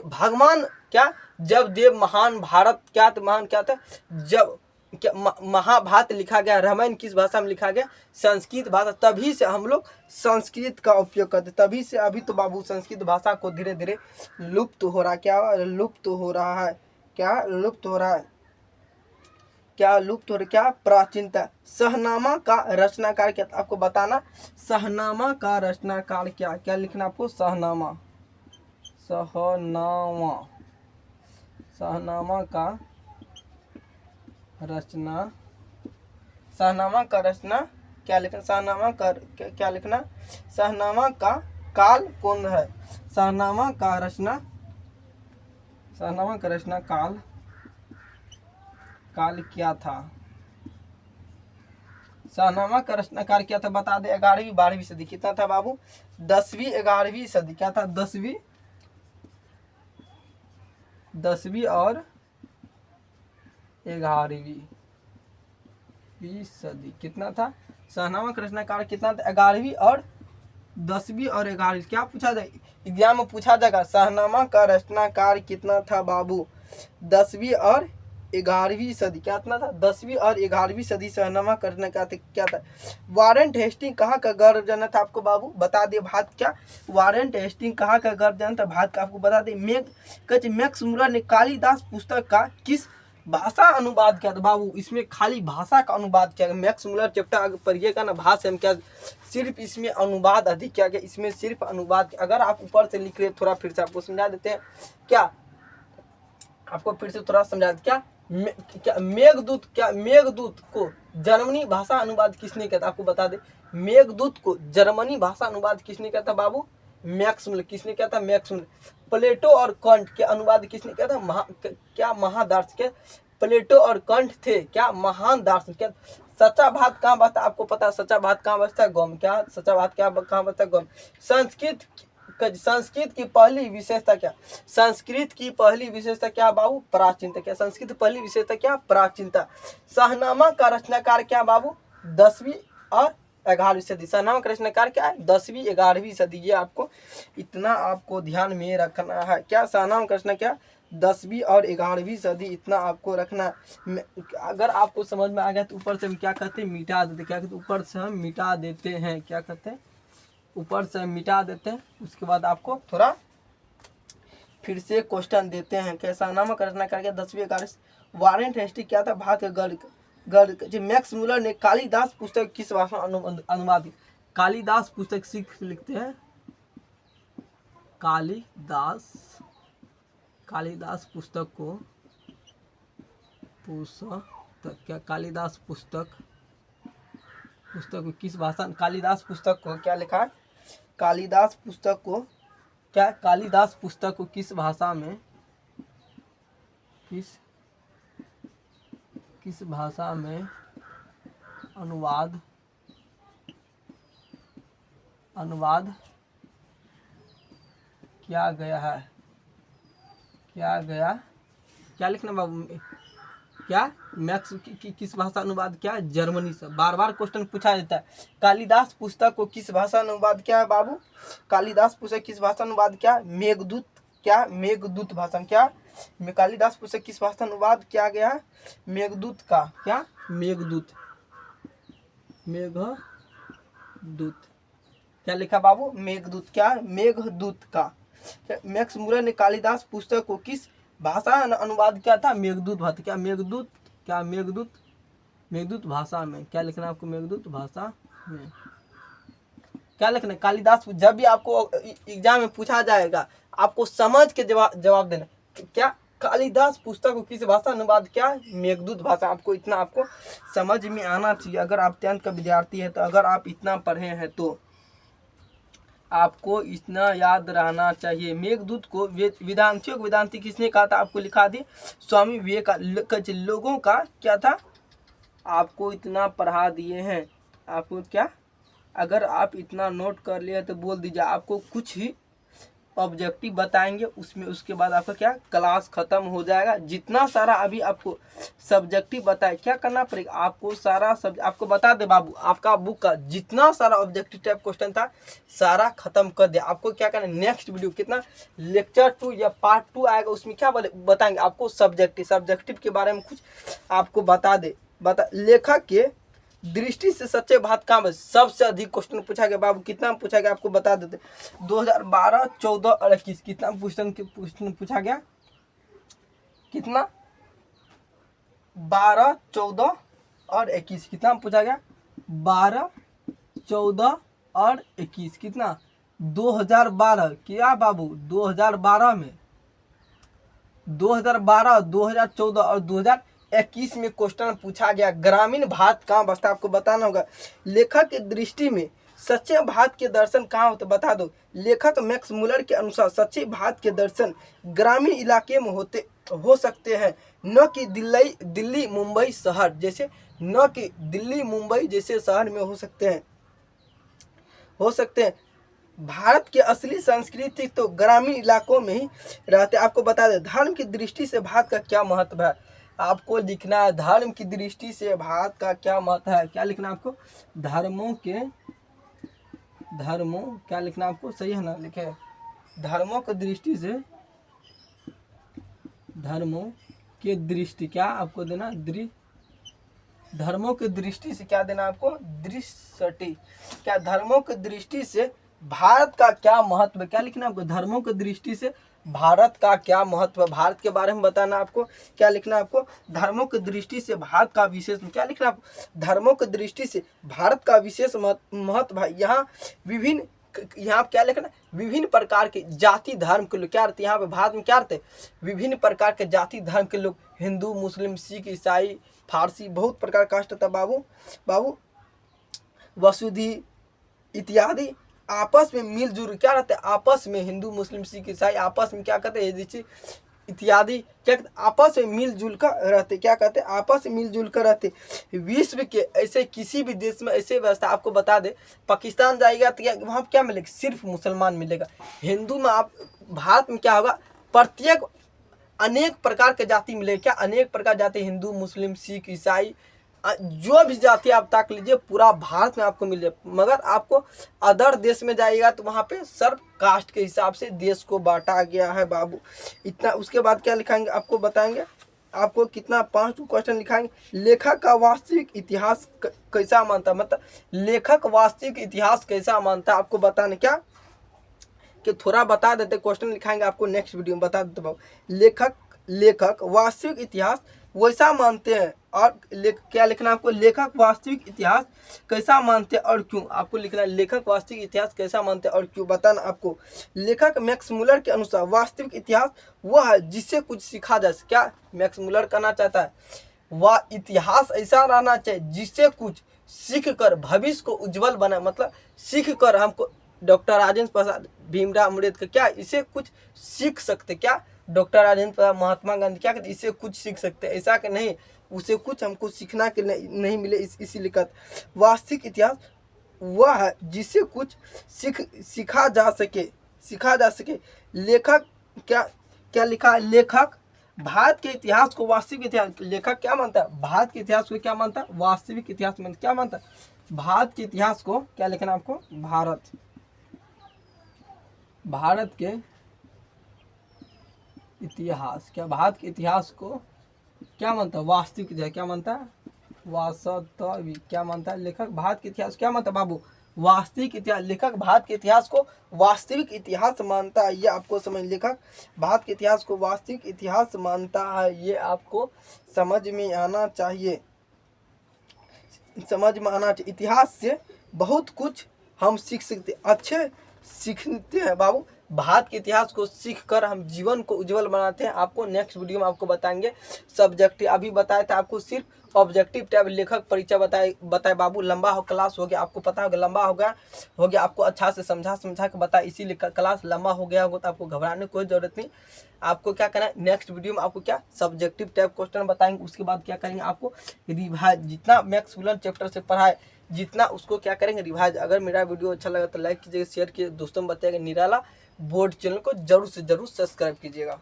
भगवान क्या, जब देव महान भारत क्या था, महान क्या था, जब क्या महाभारत लिखा गया, रामायण किस भाषा में लिखा गया? संस्कृत भाषा। तभी से हम लोग संस्कृत का उपयोग करते, तभी से। अभी तो बाबू संस्कृत भाषा को धीरे धीरे लुप्त हो रहा। क्या लुप्त हो रहा है? क्या लुप्त हो रहा है? क्या लुप्त हो रहा है? क्या? प्राचीनता। शहनामा का रचनाकार क्या? आपको बताना शहनामा का रचनाकार क्या? क्या लिखना आपको? शहनामा। शहनामा। शहनामा का रचना, शहनामा का रचना क्या लिखना? शहनामा का क्या लिखना? शहनामा का काल कौन है? शहनामा का रचना, शहनामा का रचना काल क्या था? शहनामा का रचनाकार क्या था? बता दे। 11वीं 12वीं सदी। कितना था बाबू? 10वीं 11वीं सदी। क्या था? 10वीं और 11वीं सदी। कितना था? शहनामा का रचनाकार कितना था? 11वीं और 10वीं और 11वीं। क्या पूछा जाए एग्जाम में? पूछा जाएगा शहनामा का रचनाकार कितना था बाबू? 10वीं और 11वीं सदी। क्या इतना था? 10वीं और 11वीं सदी शहनामा का रचनाकार क्या था? वारेंट हेस्टिंग कहाँ का गर्भजनक था? आपको बाबू बता दे। भारत। क्या? वारेंट हेस्टिंग कहाँ का गर्भजनक था? भारत का। आपको बता दे। मैक्स मुलर ने कालिदास पुस्तक का किस भाषा अनुवाद किया था? बाबू इसमें खाली भाषा का अनुवाद किया गया। मैक्स मुलर चैप्टर पढ़िएगा ना, भाषा में क्या सिर्फ इसमें अनुवाद अधिक किया गया। इसमें सिर्फ अनुवाद। अगर आप ऊपर से लिख रहे, थोड़ा फिर से आपको समझा देते हैं। क्या आपको फिर से थोड़ा समझा देते? क्या मेघदूत, क्या मेघदूत को जर्मनी भाषा अनुवाद किसने किया था? आपको बता दे। मेघदूत को जर्मनी भाषा अनुवाद किसने किया था बाबू? Max Muller. किसने किया था? Max Muller. प्लेटो और कंट के अनुवाद किसने किया था? क्या महादार्शनिक प्लेटो और कंट थे क्या? महान दार्शनिक। सच्चा भात कहाँ बचता? आपको पता है सच्चा भात कहाँ बचता है? गम। क्या? सच्चा भात क्या कहाँ बचता है? गम। संस्कृत की पहली विशेषता क्या? संस्कृत की पहली विशेषता क्या बाबू? प्राचीनता। क्या? संस्कृत की पहली विशेषता क्या? प्राचीनता। शहनामा का रचनाकार क्या बाबू? 10वीं और 11वीं सदी। शहनामा का रचनाकार क्या है? 10वीं 11वीं सदी। ये आपको इतना आपको ध्यान में रखना है। क्या? शहनामा का रचना क्या? 10वीं और 11वीं सदी। इतना आपको रखना। अगर आपको समझ में आ गया तो ऊपर से हम क्या कहते हैं? मिटा देते। क्या कहते? ऊपर से हम मिटा देते हैं। क्या कहते हैं? ऊपर से मिटा देते हैं। उसके बाद आपको थोड़ा फिर से क्वेश्चन देते हैं। कैसा नामक रचना करके 10वीं 11वीं। वारेंट हेस्टिंग क्या था? भारत के मैक्स मुलर ने कालिदास पुस्तक किस भाषा अनुवाद? कालिदास पुस्तक सिख लिखते हैं। कालिदास पुस्तक को क्या? कालिदास पुस्तक को किस भाषा? कालिदास पुस्तक को क्या लिखा है? कालिदास पुस्तक को क्या? कालिदास पुस्तक को किस भाषा में, किस भाषा में अनुवाद किया गया है? क्या लिखना बाबू? क्या? मैक्स किस भाषा अनुवाद क्या? जर्मनी से। बार बार क्वेश्चन पूछा जाता है। कालिदास पुस्तक को किस भाषा अनुवाद क्या है बाबू? कालिदास पुस्तक किस भाषा अनुवाद क्या? मेघदूत। क्या? मेघदूत भाषा। क्या? कालिदास पुस्तक किस भाषा अनुवाद किया गया है? मेघदूत का। क्या? मेघदूत। क्या लिखा बाबू? मेघदूत। क्या? मेघदूत का। मैक्स मुलर ने कालिदास पुस्तक को किस भाषा अनुवाद किया था? मेघदूत भाषा। क्या? मेघदूत। क्या? मेघदूत भाषा में। क्या लिखना आपको? मेघदूत भाषा में। क्या लिखना? कालिदास। जब भी आपको एग्जाम में पूछा जाएगा, आपको समझ के जवाब देना। क्या? कालिदास पुस्तक को किस भाषा अनुवाद क्या? मेघदूत भाषा। आपको इतना आपको समझ में आना चाहिए। अगर आप 10th का विद्यार्थी है तो अगर आप इतना पढ़े हैं तो आपको इतना याद रहना चाहिए। मेघदूत को वेदांती किसने कहा था? आपको लिखा दी स्वामी विवेकानंद। लोगों का क्या था? आपको इतना पढ़ा दिए हैं, आपको क्या, अगर आप इतना नोट कर लिए तो बोल दीजिए, आपको कुछ ही ऑब्जेक्टिव बताएंगे, उसमें उसके बाद आपका क्या क्लास खत्म हो जाएगा। जितना सारा अभी आपको सब्जेक्टिव बताए, क्या करना पड़ेगा आपको, सारा सब आपको बता दे बाबू, आपका बुक का जितना सारा ऑब्जेक्टिव टाइप क्वेश्चन था सारा खत्म कर दिया। आपको क्या करना है, नेक्स्ट वीडियो कितना लेक्चर 2 या पार्ट 2 आएगा, उसमें क्या बताएंगे आपको, सब्जेक्टिव के बारे में कुछ आपको बता लेखक के दृष्टि से सच्चे बात काम है। सबसे अधिक क्वेश्चन पूछा गया बाबू, कितना पूछा गया आपको बता देते, 2012, 14 और 21 कितना क्वेश्चन पूछा गया, कितना 12, 14 और 21 कितना पूछा गया, 12, 14 और 21 कितना 2012 क्या बाबू, 2012 में 2012, 2014 और 2021 में क्वेश्चन पूछा गया। ग्रामीण भारत कहाँ बसता है आपको बताना होगा। लेखक की दृष्टि में सच्चे भारत के दर्शन कहाँ होते बता दो। लेखक मैक्स मुलर के अनुसार सच्चे भारत के दर्शन ग्रामीण इलाके में हो सकते हैं, न कि दिल्ली मुंबई शहर जैसे, न कि दिल्ली मुंबई जैसे शहर में हो सकते हैं। भारत की असली संस्कृति तो ग्रामीण इलाकों में ही रहते। आपको बता दें धर्म की दृष्टि से भारत का क्या महत्व है, आपको लिखना है धर्म की दृष्टि से भारत का क्या महत्व है। क्या लिखना है आपको, धर्मों क्या लिखना आपको, सही है ना, लिखे धर्मों की दृष्टि से, धर्मों के दृष्टि क्या आपको देना, धर्मों की दृष्टि से क्या देना आपको, दृष्टि, क्या धर्मों की दृष्टि से भारत का क्या महत्व है। क्या लिखना आपको, धर्मों की दृष्टि से भारत का क्या महत्व है, भारत के बारे में बताना आपको। क्या लिखना आपको, धर्मों की दृष्टि से भारत का विशेष, क्या लिखना आपको, धर्मों की दृष्टि से भारत का विशेष महत्व है। यहाँ क्या लिखना, विभिन्न प्रकार के जाति धर्म के लोग क्या रहते, यहाँ पे भारत में क्या रहते, विभिन्न प्रकार के जाति धर्म के लोग, हिंदू, मुस्लिम, सिख, ईसाई, फारसी, बहुत प्रकार का कास्ट था बाबू वसुधि इत्यादि आपस में मिलजुल क्या रहते हैं, आपस में हिंदू, मुस्लिम, सिख, ईसाई आपस में क्या कहते हैं, इत्यादि क्या कहते, आपस में मिलजुल कर रहते, क्या कहते हैं, आपस में मिलजुल कर रहते। विश्व के ऐसे किसी भी देश में ऐसे व्यवस्था, आपको बता दे पाकिस्तान जाएगा तो वहाँ क्या मिलेगा, सिर्फ मुसलमान मिलेगा। हिंदू में आप भारत में क्या होगा, प्रत्येक अनेक प्रकार के जाति मिलेगा, क्या अनेक प्रकार जाति, हिंदू, मुस्लिम, सिख, ईसाई, जो भी जाति आप ताक लीजिए पूरा भारत में आपको मिल जाए। मगर आपको अदर देश में जाइएगा तो वहाँ पे सर्व कास्ट के हिसाब से देश को बांटा गया है बाबू, इतना। उसके बाद क्या लिखाएंगे आपको बताएंगे, आपको कितना 5 क्वेश्चन लिखाएंगे। लेखक का वास्तविक इतिहास कैसा मानता, मतलब लेखक वास्तविक इतिहास कैसा मानता, आपको बताने क्या कि थोड़ा बता देते, क्वेश्चन लिखाएंगे आपको नेक्स्ट वीडियो में बता देते बाबू। लेखक वास्तविक इतिहास वैसा मानते हैं, और क्या लिखना आपको, लेखक वास्तविक इतिहास कैसा मानते हैं और क्यों, आपको लिखना है लेखक वास्तविक इतिहास कैसा मानते हैं और क्यों बताना आपको। लेखक मैक्स मुलर के अनुसार वास्तविक इतिहास वह है जिससे कुछ सीखा जा सके। क्या मैक्स मुलर कहना चाहता है, वह इतिहास ऐसा रहना चाहिए जिससे कुछ सीख कर भविष्य को उज्जवल बना, मतलब सीख कर हमको, डॉक्टर राजेंद्र प्रसाद, भीमराव अम्बेडकर क्या इससे कुछ सीख सकते, क्या डॉक्टर राजेंद्र प्रसाद, महात्मा गांधी क्या कहते, इससे कुछ सीख सकते, ऐसा कि नहीं उसे कुछ हमको सीखना के नहीं मिले, इसीलिए कहते वास्तविक इतिहास वह है जिससे कुछ सीखा जा सके। लेखक क्या लिखा, लेखक भारत के इतिहास को वास्तविक इतिहास, लेखक क्या मानता है, भारत के इतिहास को क्या मानता है, वास्तविक इतिहास मानता, क्या मानता है, भारत के इतिहास को, क्या लिखना आपको, भारत के इतिहास, क्या भारत के इतिहास को क्या मानता है, वास्तविक इतिहास, क्या मानता है, वास्तविक, क्या मानता है लेखक, भारत के इतिहास क्या मानता है बाबू, वास्तविक इतिहास। लेखक भारत के इतिहास को वास्तविक इतिहास मानता है, ये आपको समझ, लेखक भारत के इतिहास को वास्तविक इतिहास मानता है, ये आपको समझ में आना चाहिए, इतिहास से बहुत कुछ हम सीख सकते, अच्छे सीखते हैं बाबू। भारत के इतिहास को सीख कर हम जीवन को उज्जवल बनाते हैं। आपको नेक्स्ट वीडियो में आपको बताएंगे सब्जेक्टिव, अभी बताया था आपको सिर्फ ऑब्जेक्टिव टाइप लेखक परिचय बताए बाबू, लंबा हो क्लास हो गया, आपको पता होगा लंबा हो गया आपको अच्छा से समझा के बताया, इसीलिए क्लास लंबा हो गया होगा, तो आपको घबराने की कोई जरूरत नहीं। आपको क्या करना है, नेक्स्ट वीडियो में आपको क्या सब्जेक्टिव टाइप क्वेश्चन बताएंगे, उसके बाद क्या करेंगे आपको रिवाइज, जितना मैथ्स विलन चैप्टर से पढ़ा है जितना उसको क्या करेंगे रिवाइज। अगर मेरा वीडियो अच्छा लगा तो लाइक कीजिएगा, शेयर कीजिए, दोस्तों में बताइएगा। निराला बोर्ड चैनल को जरूर से जरूर सब्सक्राइब कीजिएगा।